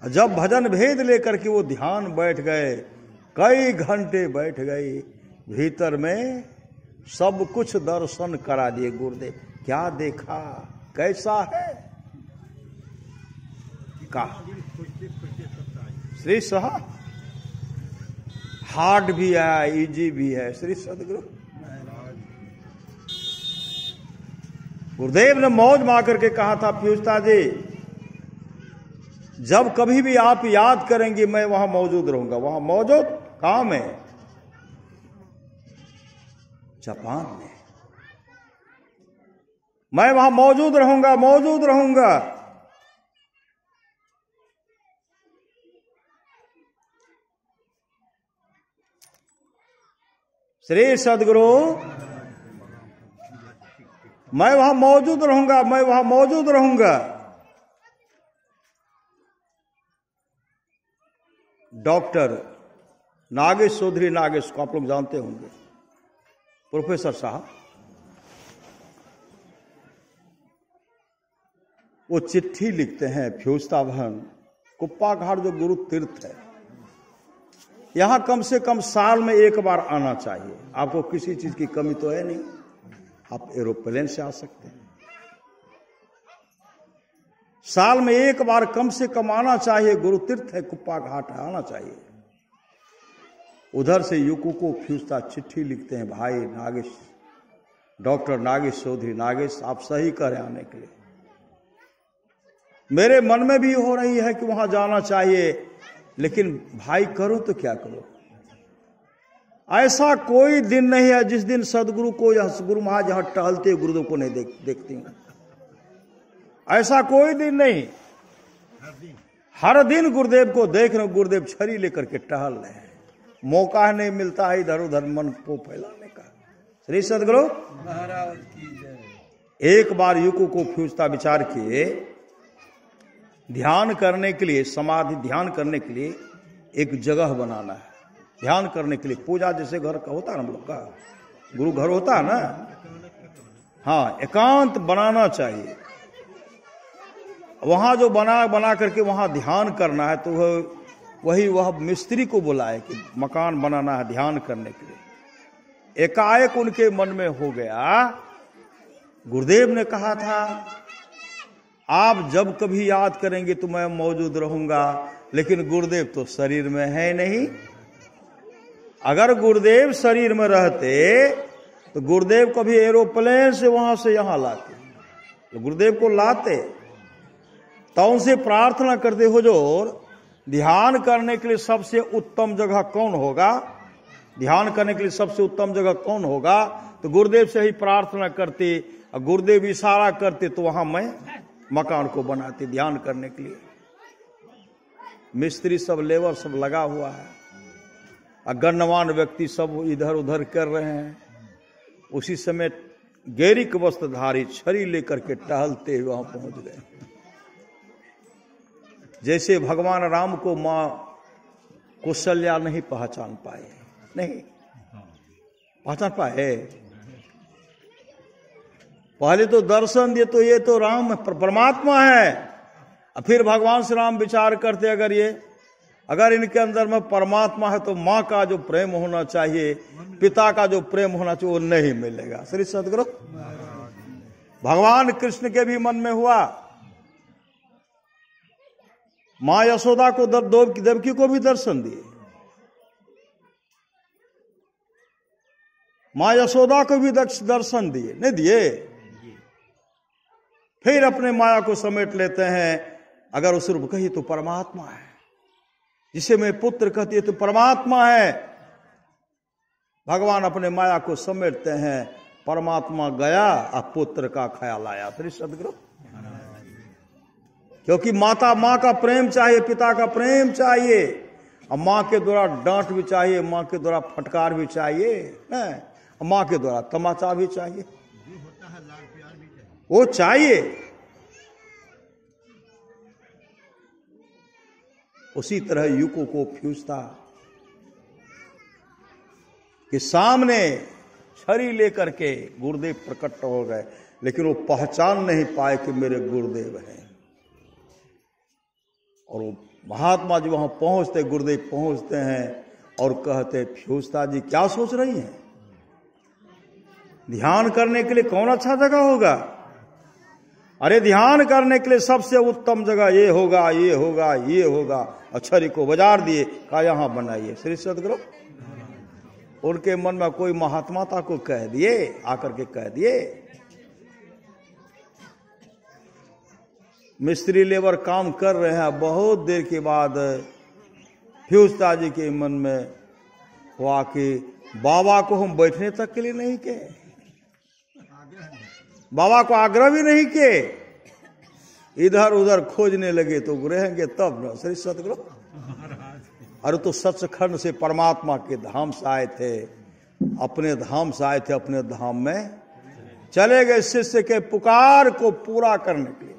जब भजन भेद लेकर के वो ध्यान बैठ गए, कई घंटे बैठ गए, भीतर में सब कुछ दर्शन करा दिए गुरुदेव। क्या देखा, कैसा है, कहा श्री सहा हार्ड भी है, इजी भी है। श्री सद्गुरु गुरुदेव ने मौज मार करके कहा था, फ्यूजता जी जब कभी भी आप याद करेंगे मैं वहां मौजूद रहूंगा। वहां मौजूद कहां में? जापान में। मैं वहां मौजूद रहूंगा, मौजूद रहूंगा। श्री सद्गुरु, मैं वहां मौजूद रहूंगा, मैं वहां मौजूद रहूंगा। डॉक्टर नागेश चौधरी, नागेश को आप लोग जानते होंगे, प्रोफेसर साहब, वो चिट्ठी लिखते हैं फ्यूजता बहन, कुप्पा घाट जो गुरु तीर्थ है, यहां कम से कम साल में एक बार आना चाहिए। आपको किसी चीज की कमी तो है नहीं, आप एरोप्लेन से आ सकते हैं। साल में एक बार कम से कम आना चाहिए, गुरु तीर्थ है, कुप्पा घाट है, आना चाहिए। उधर से यूको को फ्यूजता चिट्ठी लिखते हैं, भाई नागेश, डॉक्टर नागेश चौधरी, नागेश आप सही करें आने के लिए। मेरे मन में भी हो रही है कि वहां जाना चाहिए, लेकिन भाई करो तो क्या करो। ऐसा कोई दिन नहीं है जिस दिन सदगुरु को या गुरु महाराज जहां टहलते गुरुदेव को नहीं देखती हूं। ऐसा कोई दिन नहीं, हर दिन गुरुदेव को देख रहे, गुरुदेव छड़ी लेकर के टहल रहे हैं। मौका नहीं मिलता है इधर उधर मन को फैलाने का। श्री सदगुरु महाराज की जय। एक बार यूको को फ्यूजता विचार किए, ध्यान करने के लिए, समाधि ध्यान करने के लिए एक जगह बनाना है। ध्यान करने के लिए पूजा जैसे घर का होता है, हम लोग का गुरु घर होता है ना, हाँ, एकांत बनाना चाहिए। वहां जो बना करके वहां ध्यान करना है, तो वह मिस्त्री को बुलाए कि मकान बनाना है ध्यान करने के लिए। एकाएक उनके मन में हो गया, गुरुदेव ने कहा था आप जब कभी याद करेंगे तो मैं मौजूद रहूंगा, लेकिन गुरुदेव तो शरीर में है नहीं। अगर गुरुदेव शरीर में रहते तो गुरुदेव कभी एरोप्लेन से वहां से यहां लाते, तो गुरुदेव को लाते। तो उनसे प्रार्थना करते, हुजूर ध्यान करने के लिए सबसे उत्तम जगह कौन होगा, ध्यान करने के लिए सबसे उत्तम जगह कौन होगा। तो गुरुदेव से ही प्रार्थना करते, और गुरुदेव इशारा करते तो वहां मैं मकान को बनाते ध्यान करने के लिए। मिस्त्री सब, लेबर सब लगा हुआ है, और गण्यमान व्यक्ति सब इधर उधर कर रहे हैं। उसी समय गैरिक वस्त्रधारी छड़ी लेकर के टहलते हुए वहां पहुंच गए। जैसे भगवान राम को मां कौशल्या नहीं पहचान पाए, नहीं पहचान पाए। पहले तो दर्शन दिए तो ये तो राम परमात्मा है, और फिर भगवान श्री राम विचार करते अगर इनके अंदर में परमात्मा है तो माँ का जो प्रेम होना चाहिए, पिता का जो प्रेम होना चाहिए, वो नहीं मिलेगा। श्री सद्गुरु भगवान कृष्ण के भी मन में हुआ, माँ यशोदा को देवकी को भी दर्शन दिए, माँ यशोदा को भी दर्शन दिए, नहीं दिए। फिर अपने माया को समेट लेते हैं। अगर उस रूप कही तो परमात्मा है, जिसे मैं पुत्र कहती है तो परमात्मा है। भगवान अपने माया को समेटते हैं, परमात्मा गया और पुत्र का ख्याल आया। श्री सद्गुरु, क्योंकि माता माँ का प्रेम चाहिए, पिता का प्रेम चाहिए, और माँ के द्वारा डांट भी चाहिए, माँ के द्वारा फटकार भी चाहिए, माँ के द्वारा तमाचा भी चाहिए, वो चाहिए। उसी तरह यूको को फ्यूजता के सामने छड़ी लेकर के गुरुदेव प्रकट हो गए, लेकिन वो पहचान नहीं पाए कि मेरे गुरुदेव हैं। और वो महात्मा जी वहां पहुंचते, गुरुदेव पहुंचते हैं और कहते, फ्यूजता जी क्या सोच रही हैं, ध्यान करने के लिए कौन अच्छा जगह होगा? अरे ध्यान करने के लिए सबसे उत्तम जगह ये होगा, ये होगा, ये होगा। छड़ी को बाजार दिए, कहा यहां बनाइए। श्री सद्गुरु उनके मन में कोई महात्माता को कह दिए, आकर के कह दिए। मिस्त्री लेबर काम कर रहे हैं। बहुत देर के बाद फ्यूजता जी के मन में हुआ कि बाबा को हम बैठने तक के लिए नहीं के, बाबा को आग्रह भी नहीं के, इधर उधर खोजने लगे तो रहेंगे तब न श्री सतगुरु। अरे तो सचखंड से परमात्मा के धाम से आए थे, अपने धाम से आए थे, अपने धाम में चले गए। शिष्य के पुकार को पूरा करने के लिए,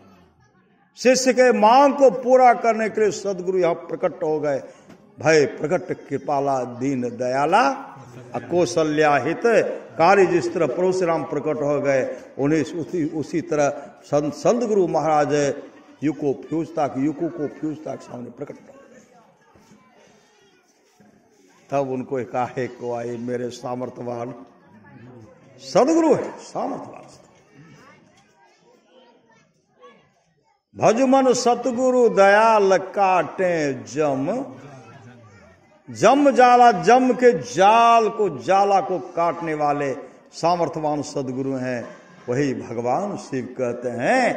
शिष्य के मांग को पूरा करने के लिए सदगुरु यहां प्रकट हो गए। भय प्रकट कृपाला दीन दयाला कौशल्या हित कार्य। जिस तरह परशुराम प्रकट हो गए, उन्हें उसी तरह संत गुरु महाराज युको फ्यूजता के सामने प्रकट हो गए। तब उनको एकाएक को आए, मेरे सामर्थ्यवान सदगुरु है, सामर्थ्यवान भजमन सतगुरु दयाल काटे जम। जम जाला, जम के जाल को, जाला को काटने वाले सामर्थ्यवान सदगुरु हैं। वही भगवान शिव कहते हैं,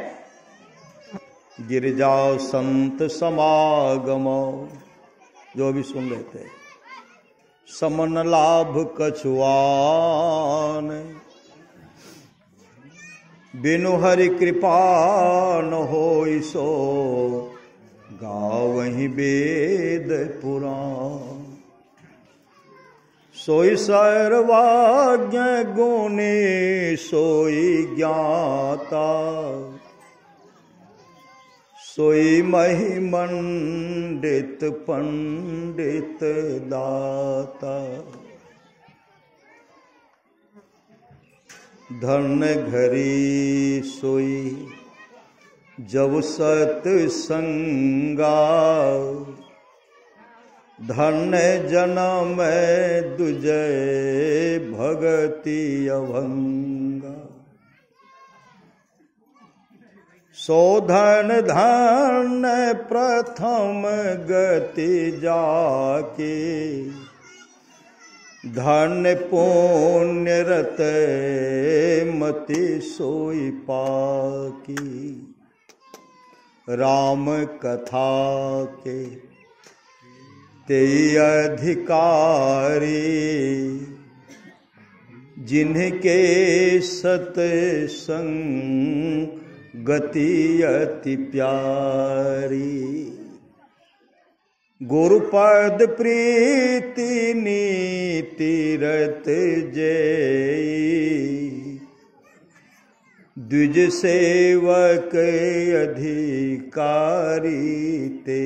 गिरिजाओ संत समागम। जो भी सुन लेते, समन लाभ कछुआन, बिनु हरि कृपा न होई सो, गावहि वेद पुराण। सोई सर्वज्ञ गुणी सोई ज्ञाता, सोई महिमंडित पंडित दाता। धन घरी सोई जब सत्संगा, धन्य जनम दुजय भगति अभंगा। सौधन धन्य प्रथम गति जाके, धन्य पुण्य रत मति सोई पाकी। राम कथा के ते अधिकारी, जिनके सत्संग गति अति प्यारी। गुरुपद प्रीति नीति रत जय, द्विज सेवक अधिकारी ते।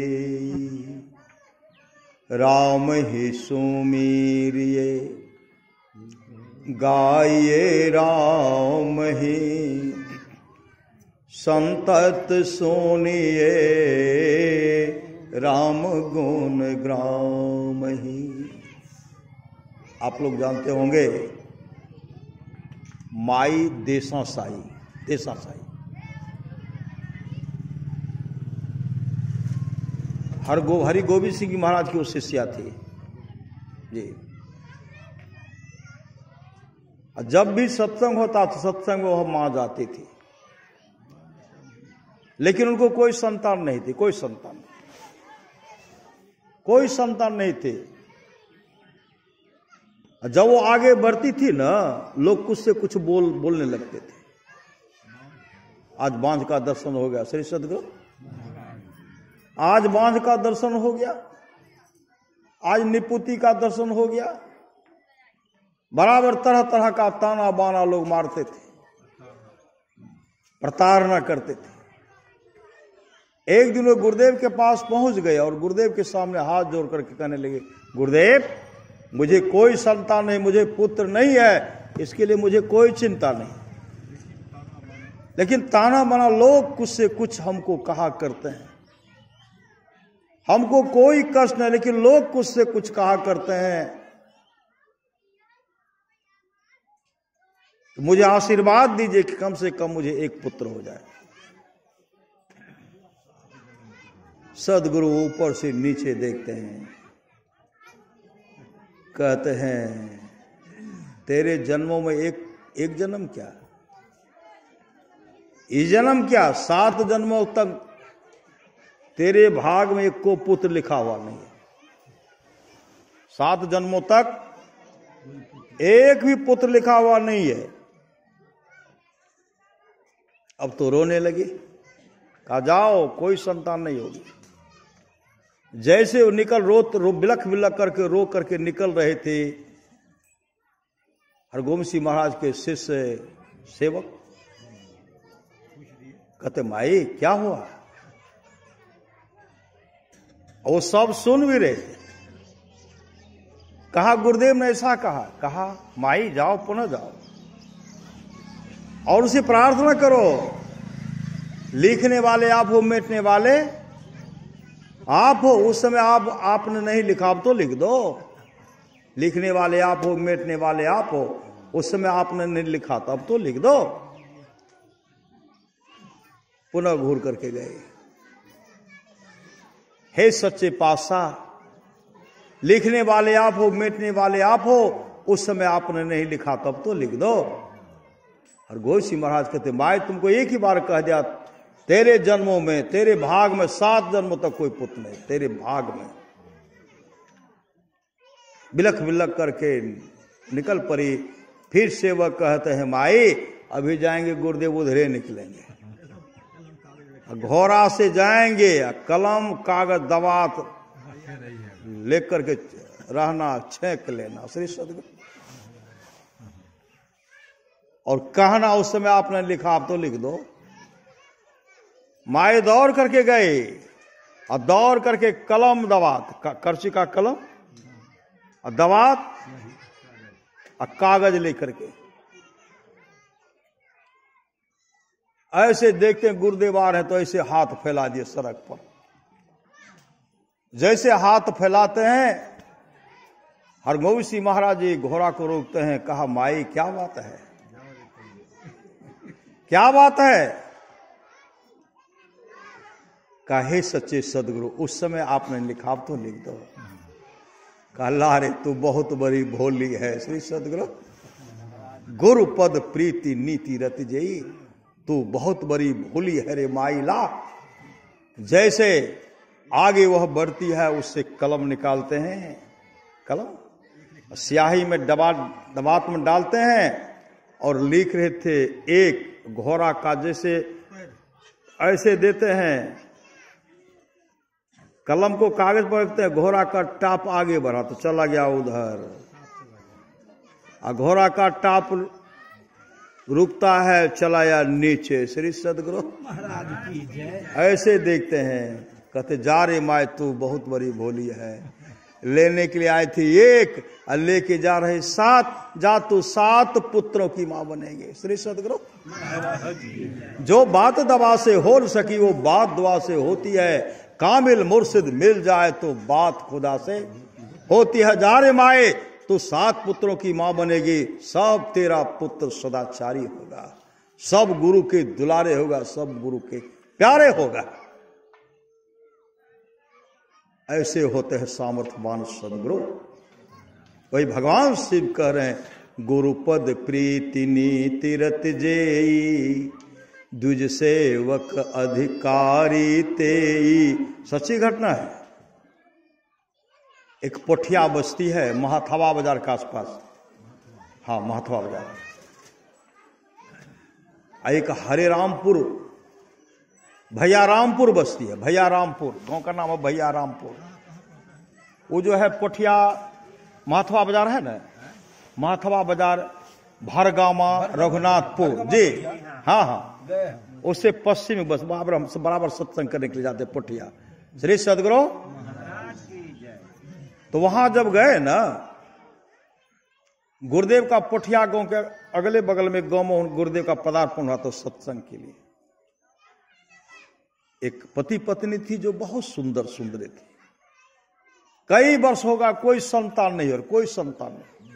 राम ही सुमीरिये गाये, राम ही संतत सुनिए, राम गुण ग्राम ही। आप लोग जानते होंगे माई देसा साई, देसा साई हरि गोविंद सिंह महाराज की वो शिष्या थी जी। जब भी सत्संग होता था, सत्संग वो मां जाती थी, लेकिन उनको कोई संतान नहीं थी, कोई संतान नहीं थे। जब वो आगे बढ़ती थी ना, लोग कुछ से कुछ बोलने लगते थे। आज बांझ का दर्शन हो गया श्री सदगुरु, आज बांझ का दर्शन हो गया, आज निपुति का दर्शन हो गया। बराबर तरह तरह का ताना बाना लोग मारते थे, प्रताड़ना करते थे। एक दिन वो गुरुदेव के पास पहुंच गए और गुरुदेव के सामने हाथ जोड़ करके कहने लगे, गुरुदेव मुझे कोई संतान नहीं, मुझे पुत्र नहीं है, इसके लिए मुझे कोई चिंता नहीं, लेकिन ताना बाना लोग कुछ से कुछ हमको कहा करते हैं। हमको कोई कष्ट नहीं, लेकिन लोग कुछ से कुछ कहा करते हैं। तो मुझे आशीर्वाद दीजिए कि कम से कम मुझे एक पुत्र हो जाए। सदगुरु ऊपर से नीचे देखते हैं, कहते हैं तेरे जन्मों में एक जन्म क्या, इस जन्म क्या, 7 जन्मों तक तेरे भाग में एक को पुत्र लिखा हुआ नहीं है। 7 जन्मों तक एक भी पुत्र लिखा हुआ नहीं है। अब तो रोने लगी, कहा जाओ कोई संतान नहीं होगी। जैसे वो निकल बिलख बिलख करके रो करके निकल रहे थे, हरगोविंद महाराज के शिष्य सेवक कहते माई क्या हुआ? वो सब सुन भी रहे थे। कहा गुरुदेव ने ऐसा कहा माई जाओ पुनः जाओ और उसे प्रार्थना करो, लिखने वाले आप हो, मिटने वाले आप हो। उस समय आपने नहीं लिखा, अब तो लिख दो। लिखने वाले आप हो, मिटने वाले आप हो। उस समय आपने नहीं लिखा तो अब तो लिख दो। पुनः घूर करके गए, हे सच्चे पातशाह, लिखने वाले आप हो, मिटने वाले आप हो। उस समय आपने नहीं लिखा तब तो लिख दो। और गोविंद महाराज कहते माए तुमको एक ही बार कह दिया, तेरे जन्मों में, तेरे भाग में 7 जन्मों तक कोई पुत्र नहीं, तेरे भाग में। बिलख बिलख करके निकल पड़ी। फिर सेवक कहते हैं माई अभी जाएंगे गुरुदेव उधरे निकलेंगे, घोड़ा से जाएंगे, कलम कागज दवात लेकर के रहना, छेक लेना श्री सदगुरु। और कहना उस समय आपने लिखा आप तो लिख दो। माए दौड़ करके गए और दौड़ करके कलम दवात, करची का कलम और दवात और कागज लेकर के ऐसे देखते हैं गुरुदेव आ रहे हैं तो ऐसे हाथ फैला दिए सड़क पर। जैसे हाथ फैलाते हैं हरगोविंद महाराज जी घोड़ा को रोकते हैं। कहा माई क्या बात है, क्या बात है? कहे सच्चे सदगुरु उस समय आपने लिखा तो लिख दो। कहा ला रे तू बहुत बड़ी भोली है श्री सदगुरु, गुरु पद प्रीति नीति रति जई, तू बहुत बड़ी भोली है रे माई ला। जैसे आगे वह बढ़ती है उससे कलम निकालते हैं, कलम स्याही में दबात में डालते हैं और लिख रहे थे। एक घोड़ा का जैसे ऐसे देते हैं, कलम को कागज पर रखते हैं, घोड़ा का टाप आगे बढ़ा तो चला गया उधर, और घोड़ा का टाप रुकता है चला या नीचे। श्री सदगुरु महाराज की जय। ऐसे देखते हैं, कहते जा रे माए तू बहुत बड़ी भोली है। लेने के लिए आई थी एक और लेके जा रहे 7, जा तू 7 पुत्रों की मां बनेंगे। श्री सदगुरु जो बात दवा से हो न सकी वो बात दुआ से होती है, कामिल मुर्शिद मिल जाए तो बात खुदा से होती है। जा रे माए तू 7 पुत्रों की मां बनेगी, सब तेरा पुत्र सदाचारी होगा, सब गुरु के दुलारे होगा, सब गुरु के प्यारे होगा। ऐसे होते हैं सामर्थ्यवान सदगुरु। वही भगवान शिव कह रहे हैं गुरुपद प्रीति नीति रत जेई, द्विज सेवक अधिकारी तेई। सच्ची घटना है। एक पोठिया बस्ती है महाथवा बाजार के आसपास, हाँ महाथवा बाजार। एक हरे रामपुर भैया रामपुर बस्ती है, भैया रामपुर गांव का नाम है भैया रामपुर। वो जो है पोठिया महाथवा बाजार है ना, महाथवा बाजार भरगामा रघुनाथपुर जी, हाँ हाँ, उससे पश्चिम बस बराबर सत्संग करने के लिए जाते पोठिया। श्री सदगुरु तो वहां जब गए ना, गुरुदेव का पोठिया गांव के अगले बगल में गांव में गुरुदेव का पदार्पण हुआ तो सत्संग के लिए। एक पति पत्नी थी जो बहुत सुंदर सुंदर थी, कई वर्ष होगा कोई संतान नहीं और कोई संतान नहीं।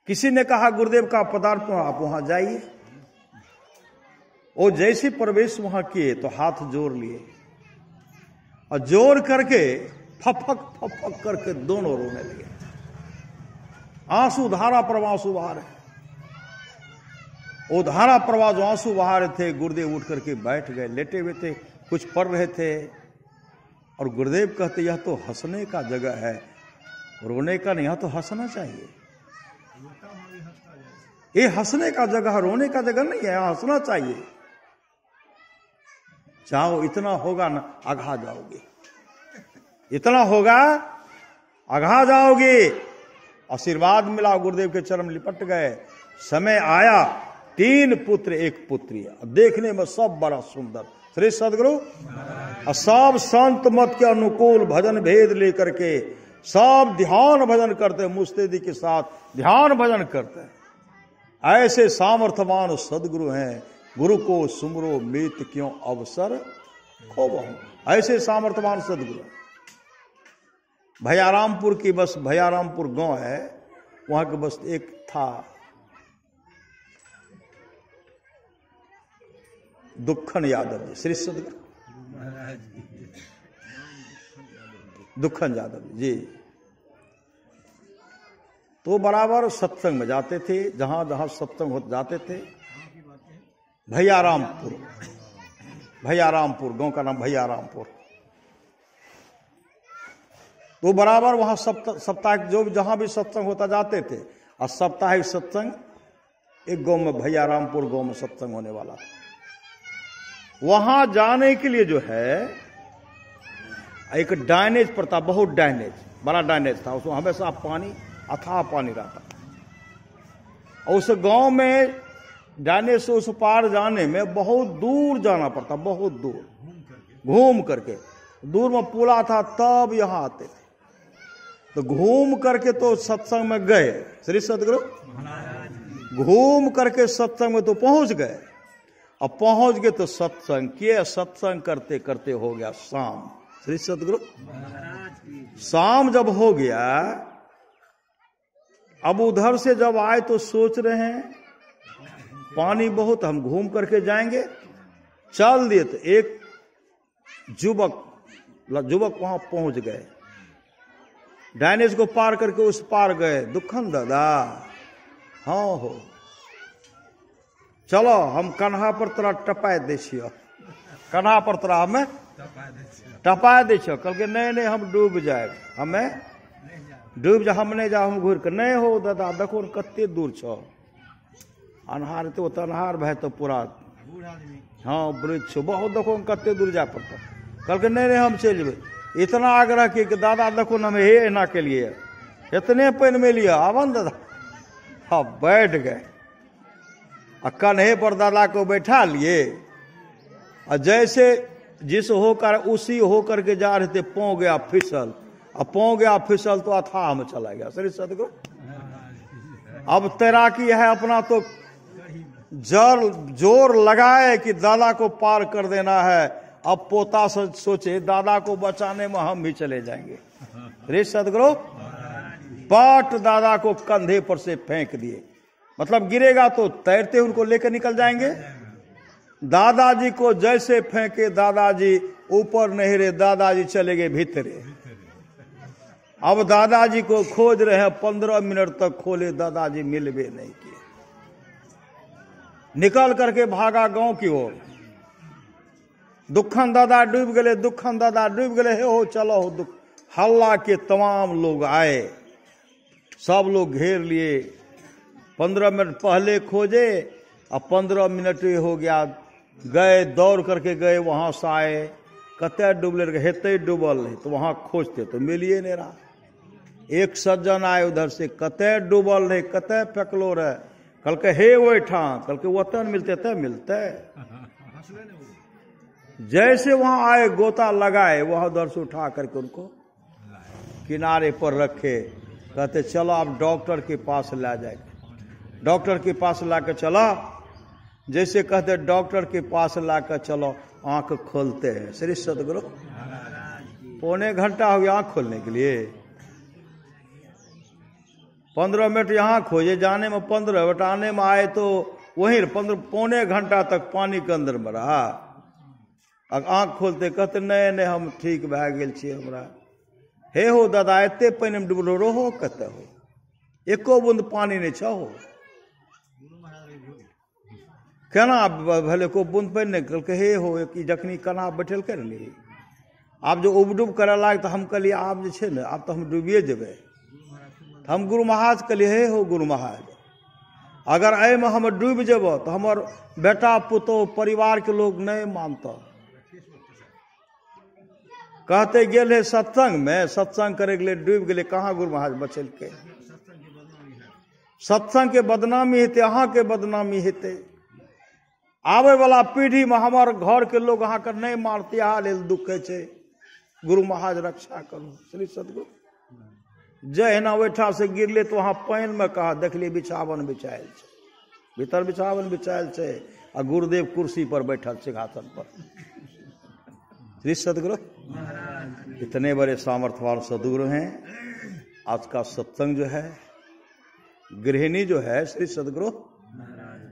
किसी ने कहा गुरुदेव का पदार्पण आप वहां जाइए। वो जैसे प्रवेश वहां किए तो हाथ जोड़ लिए और जोड़ करके फपक करके दोनों रोने लगे। आंसू धारा प्रवाह आंसू बहा रहे, वो धारा प्रवाह जो आंसू बहा रहे थे। गुरुदेव उठ करके बैठ गए, लेटे हुए थे, कुछ पढ़ रहे थे और गुरुदेव कहते यह तो हंसने का जगह है, रोने का नहीं, यह तो हंसना चाहिए। ये हंसने का जगह, रोने का जगह नहीं है, यहां हंसना चाहिए। जाओ, इतना होगा ना आघा जाओगे, इतना होगा आघा जाओगे। आशीर्वाद मिला, गुरुदेव के चरण लिपट गए। समय आया, 3 पुत्र 1 पुत्री, देखने में सब बड़ा सुंदर। श्री सदगुरु सब संत मत के अनुकूल भजन भेद लेकर के सब ध्यान भजन करते, मुस्तैदी के साथ ध्यान भजन करते। ऐसे सामर्थ्यवान सदगुरु हैं, गुरु को सुमरो मीत क्यों अवसर खोबहु। ऐसे सामर्थ्यवान सदगुरु। भैयारामपुर की बस, भैयारामपुर गांव है, वहां के बस एक था दुखन यादव जी, श्री सदगुरु दुखन यादव जी। तो बराबर सत्संग में जाते थे, जहां जहां सत्संग हो जाते थे। भैयारामपुर, भैयारामपुर गांव का नाम भैयारामपुर। तो बराबर वहां सप्ताहिक जो जहां भी सत्संग होता जाते थे। और साप्ताहिक सत्संग एक गांव में, भैयारामपुर गांव में सत्संग होने वाला था। वहां जाने के लिए जो है एक डायनेज पड़ता, बहुत डायनेज, बड़ा डायनेज था। उसमें हमेशा पानी, अथाह पानी रहता। और उस गांव में डायनेज से उस पार जाने में बहुत दूर जाना पड़ता, बहुत दूर घूम करके। दूर में पुला था, तब यहां आते थे। तो घूम करके तो सत्संग में गए, श्री सदगुरु घूम करके सत्संग में तो पहुंच गए। अब पहुंच गए तो सत्संग किए, सत्संग करते करते हो गया शाम। श्री सदगुरु शाम जब हो गया, अब उधर से जब आए तो सोच रहे हैं पानी बहुत, हम घूम करके जाएंगे। चल दिए तो एक युवक वहां पहुंच गए, डायनेज को पार करके उस पार गए। दुखन दादा, हाँ हो, चलो हम कन्हा पर तोरा टपाए दे छियो, कन्हा पर तोरा हमें टपाए दे छियो। कल के नहीं हम डूब जाए, हमें डूब जा, हम नहीं जा, हम घूर के नहीं हो दादा, देखो कते दूर छो, अन्हार तो तनहार भय तो पूरा, हाँ वृक्ष बहुत, देखो कते दूर जा पड़ता। कल के नहीं हम चल जेबे। इतना आग्रह किए कि दादा देखो न हमें हे एना के लिए इतने पानी में लिया, आवन दादा। हाँ बैठ गए, कन्हे पर दादा को बैठा लिए। और जैसे जिस होकर उसी होकर के जा रहे थे, पौ गया फिसल, अब पौ गया फिसल तो अथाह में चला गया। श्री सदगुरु अब तैराकी है अपना, तो जोर लगाए कि दादा को पार कर देना है। अब पोता सोचे दादा को बचाने में हम भी चले जाएंगे। श्री सदगुरु पट दादा को कंधे पर से फेंक दिए, मतलब गिरेगा तो तैरते उनको लेकर निकल जाएंगे। दादाजी को जैसे फेंके, दादाजी ऊपर नहीं रहे, दादाजी चले गए भीतरे। अब दादाजी को खोज रहे हैं, 15 मिनट तक खोले, दादाजी मिलवे नहीं किए। निकल करके भागा गांव की ओर। दुखन दादा डूब गए, दुखन दादा डूब गए, हे हो चलो हो दुख। हल्ला के तमाम लोग आए, सब लोग घेर लिए। 15 मिनट पहले खोजे, अब 15 मिनट हो गया, गए दौड़ करके गए, वहां से आए, कते डूबले हेते डूबल नहीं, तो वहां खोजते तो मिलिए नहीं रहा। एक सज्जन आए उधर से, कते डूबल रहे, कते फेंकलो रहे। कल के हे ओठा, कल के वतन मिलते थे, मिलते जैसे वहां आए गोता लगाए, वहां उधर से उठा करके उनको किनारे पर रखे। कहते चलो आप डॉक्टर के पास ला जाए। डॉक्टर के पास लाकर चला, जैसे कहते डॉक्टर के पास लाकर चलो, आंख खोलते हैं। श्री सदगुरु 1.25 घंटा हो गया आंख खोलने के लिए। 15 मिनट यहाँ खोजे, जाने में 15 मिनट, आने में आए तो वहीं 15 घंटा तक पानी के अंदर में रहा। अब आंख खोलते कहते नहीं हम ठीक भए गेल छियै हमरा। हे हो दादा एते पानी में डूबलो रहो, कते हो एको बूंद पानी नहीं छो। केना भले को बूंद पानि नहीं कहलकै हे हो कि जखनी केना बैठेलकै ने आब जो उबडुब करऽ लाग तऽ हम कहलियै आब जे छै ने आब तऽ हम डूबिए जेबै। हम गुरु महाराज कहलिए हे हो गुरु महाराज, अगर एहिमे हम डूबि जेबो तो हमर बेटा पुतोह परिवार के लोग नहीं मानता, कहते गेल है सत्संग में, सत्संग करे के लिए डूबि गेले, कहाँ गुरु महाराज बचेलकै। सत्संग के बदनामी हेते, अहाँ के बदनामी हेते, आवे वाला पीढ़ी में हमार घर के लोग अहाँ के नहीं मानते, यहाँ लेल दुखे छै। गुरु महाराज रक्षा करू। श्री सतगुरु जहिना ओठा से गिरले तो वहां पानि में कहा देखलिए बिछावन बिछायल छै, भीतर बिछावन बिछायल छै आ गुरुदेव कुर्सी पर बैठल सिंहासन पर। श्री सतगुरु इतने बड़े सामर्थ्यवान सदगुरु हैं। आज का सत्संग जो है, गृहिणी जो है श्री सतगुरु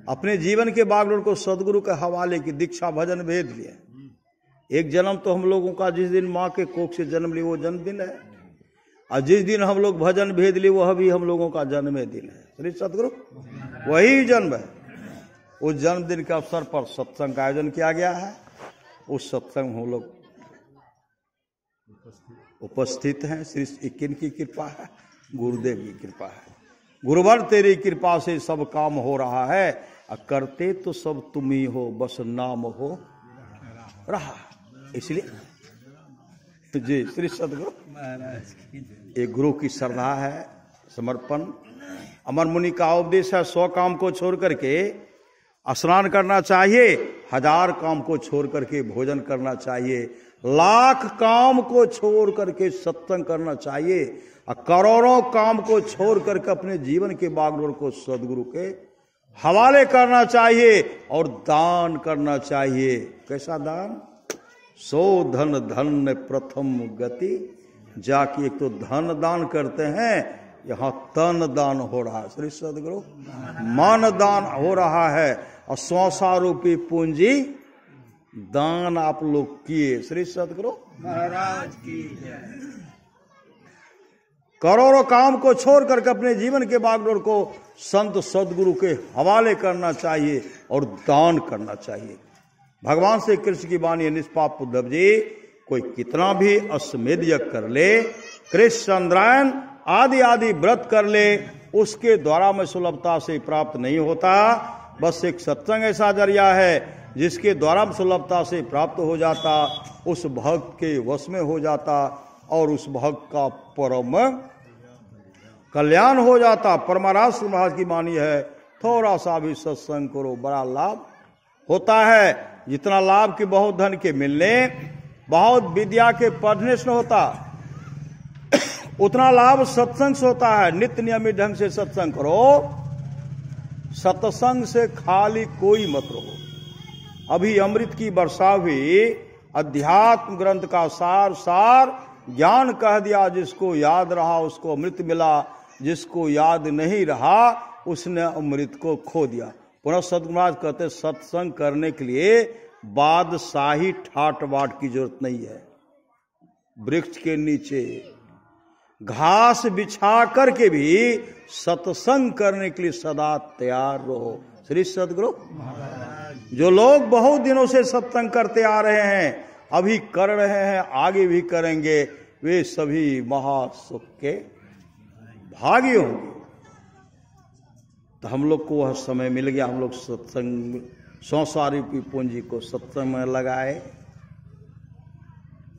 अपने जीवन के बागडोर को सदगुरु के हवाले की दीक्षा भजन भेद लिए। एक जन्म तो हम लोगों का जिस दिन माँ के कोख से जन्म ली वो जन्मदिन है, और जिस दिन हम लोग भजन भेद ली वह भी हम लोगों का जन्मदिन है। श्री सतगुरु वही जन्म है। उस जन्मदिन के अवसर पर सत्संग का आयोजन किया गया है। उस सत्संग हम लोग उपस्थित हैं। श्री किन की कृपा है? गुरुदेव की कृपा है। गुरुवर तेरी कृपा से सब काम हो रहा है, करते तो सब तुम ही हो, बस नाम हो रहा। इसलिए जी श्री सतगुरु एक गुरु की श्रद्धा है, समर्पण। अमर मुनि का उपदेश है, 100 काम को छोड़ करके स्नान करना चाहिए, 1000 काम को छोड़ करके भोजन करना चाहिए, 1,00,000 काम को छोड़ करके सत्संग करना चाहिए, और करोड़ों काम को छोड़ करके अपने जीवन के बागडोर को सदगुरु के हवाले करना चाहिए और दान करना चाहिए। कैसा दान? सो धन धन प्रथम गति, जाके एक तो धन दान करते हैं, यहाँ तन दान हो रहा है। श्री सदगुरु मन दान हो रहा है, और 100 रूपी पूंजी दान आप लोग किए। श्री सदगुरु महाराज की जय। करोड़ों काम को छोड़ करके अपने जीवन के बागडोर को संत सदगुरु के हवाले करना चाहिए और दान करना चाहिए। भगवान श्री कृष्ण की वाणी निष्पाप उद्धव जी, कोई कितना भी अश्वमेध यज्ञ कर ले, कृष्ण चंद्रायन आदि आदि व्रत कर ले, उसके द्वारा में सुलभता से प्राप्त नहीं होता। बस एक सत्संग ऐसा जरिया है जिसके द्वारा सुलभता से प्राप्त हो जाता, उस भक्त के वश में हो जाता और उस भक्त का परम कल्याण हो जाता। परमाराज महाराज की वाणी है, थोड़ा सा भी सत्संग करो बड़ा लाभ होता है। जितना लाभ के बहुत धन के मिलने, बहुत विद्या के पढ़ने से होता, उतना लाभ सत्संग से होता है। नित्य नियमित ढंग से सत्संग करो, सत्संग से खाली कोई मत रहो। अभी अमृत की वर्षा हुई, अध्यात्म ग्रंथ का सार सार ज्ञान कह दिया। जिसको याद रहा उसको अमृत मिला, जिसको याद नहीं रहा उसने अमृत को खो दिया। पुनः सद्गुरु महाराज कहते सत्संग करने के लिए बादशाही ठाट बाट की जरूरत नहीं है। वृक्ष के नीचे घास बिछा करके भी सत्संग करने के लिए सदा तैयार रहो। श्री सद्गुरु जो लोग बहुत दिनों से सत्संग करते आ रहे हैं, अभी कर रहे हैं, आगे भी करेंगे, वे सभी महासुख के भागी होंगे। तो हम लोग को वह समय मिल गया, हम लोग सत्संग 100 रूपी पूंजी को सत्संग में लगाए।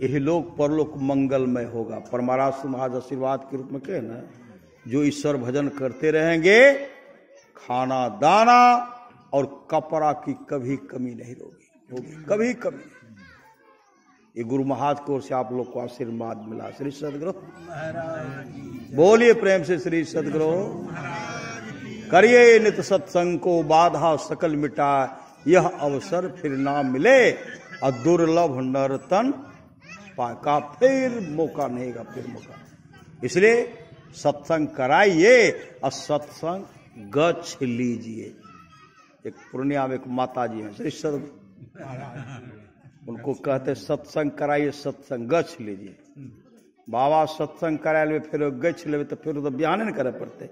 यही लोग परलोक मंगलमय होगा। परमाराज महाराज आशीर्वाद के रूप में कहे ना, जो ईश्वर भजन करते रहेंगे, खाना दाना और कपड़ा की कभी कमी नहीं होगी, कभी कमी। ये गुरु महाराज की ओर से आप लोग को आशीर्वाद मिला। श्री सदगुरु बोलिए प्रेम से श्री सदगुरु। करिए नित सत्संग को बाधा सकल मिटा, यह अवसर फिर ना मिले, और दुर्लभ नर्तन का फिर मौका नहीं का, फिर मौका। इसलिए सत्संग कराइए और सत्संग गच्छ लीजिए। एक पूर्णिया में एक माता जी हैं श्री सदगुरु, उनको कहते सत्संग कराइए, सत्संग गच्छ लीजिए। बाबा सत्संग करा ले फिर गच्छ ले तो फिर तो बयान न करे पड़ते।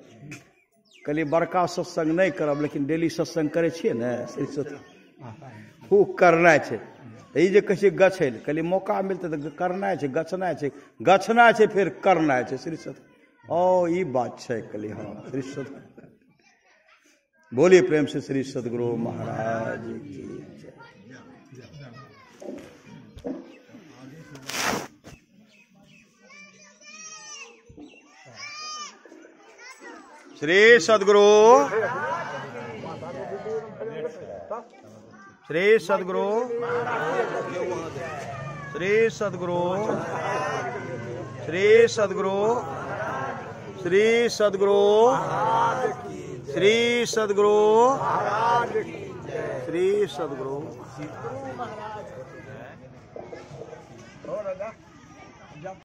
कहलिए बड़का सत्संग नहीं करब, लेकिन डेली सत्संग करे छियै ने श्री सत्य, वो करना है। तो ये कहे छै गछै, कहलिए मौका मिलते तो करना है, गछना है, गछना है फिर करना है श्री सत्य। ओ ये बात है, कहलिए हाँ श्री सत्य। बोलिए प्रेम से श्री सद्गुरु महाराज की जय। श्री सद्गुरु, श्री सद्गुरु, श्री सद्गुरु, श्री सद्गुरु, श्री सद्गुरु, श्री सद्गुरु, श्री सद्गुरु।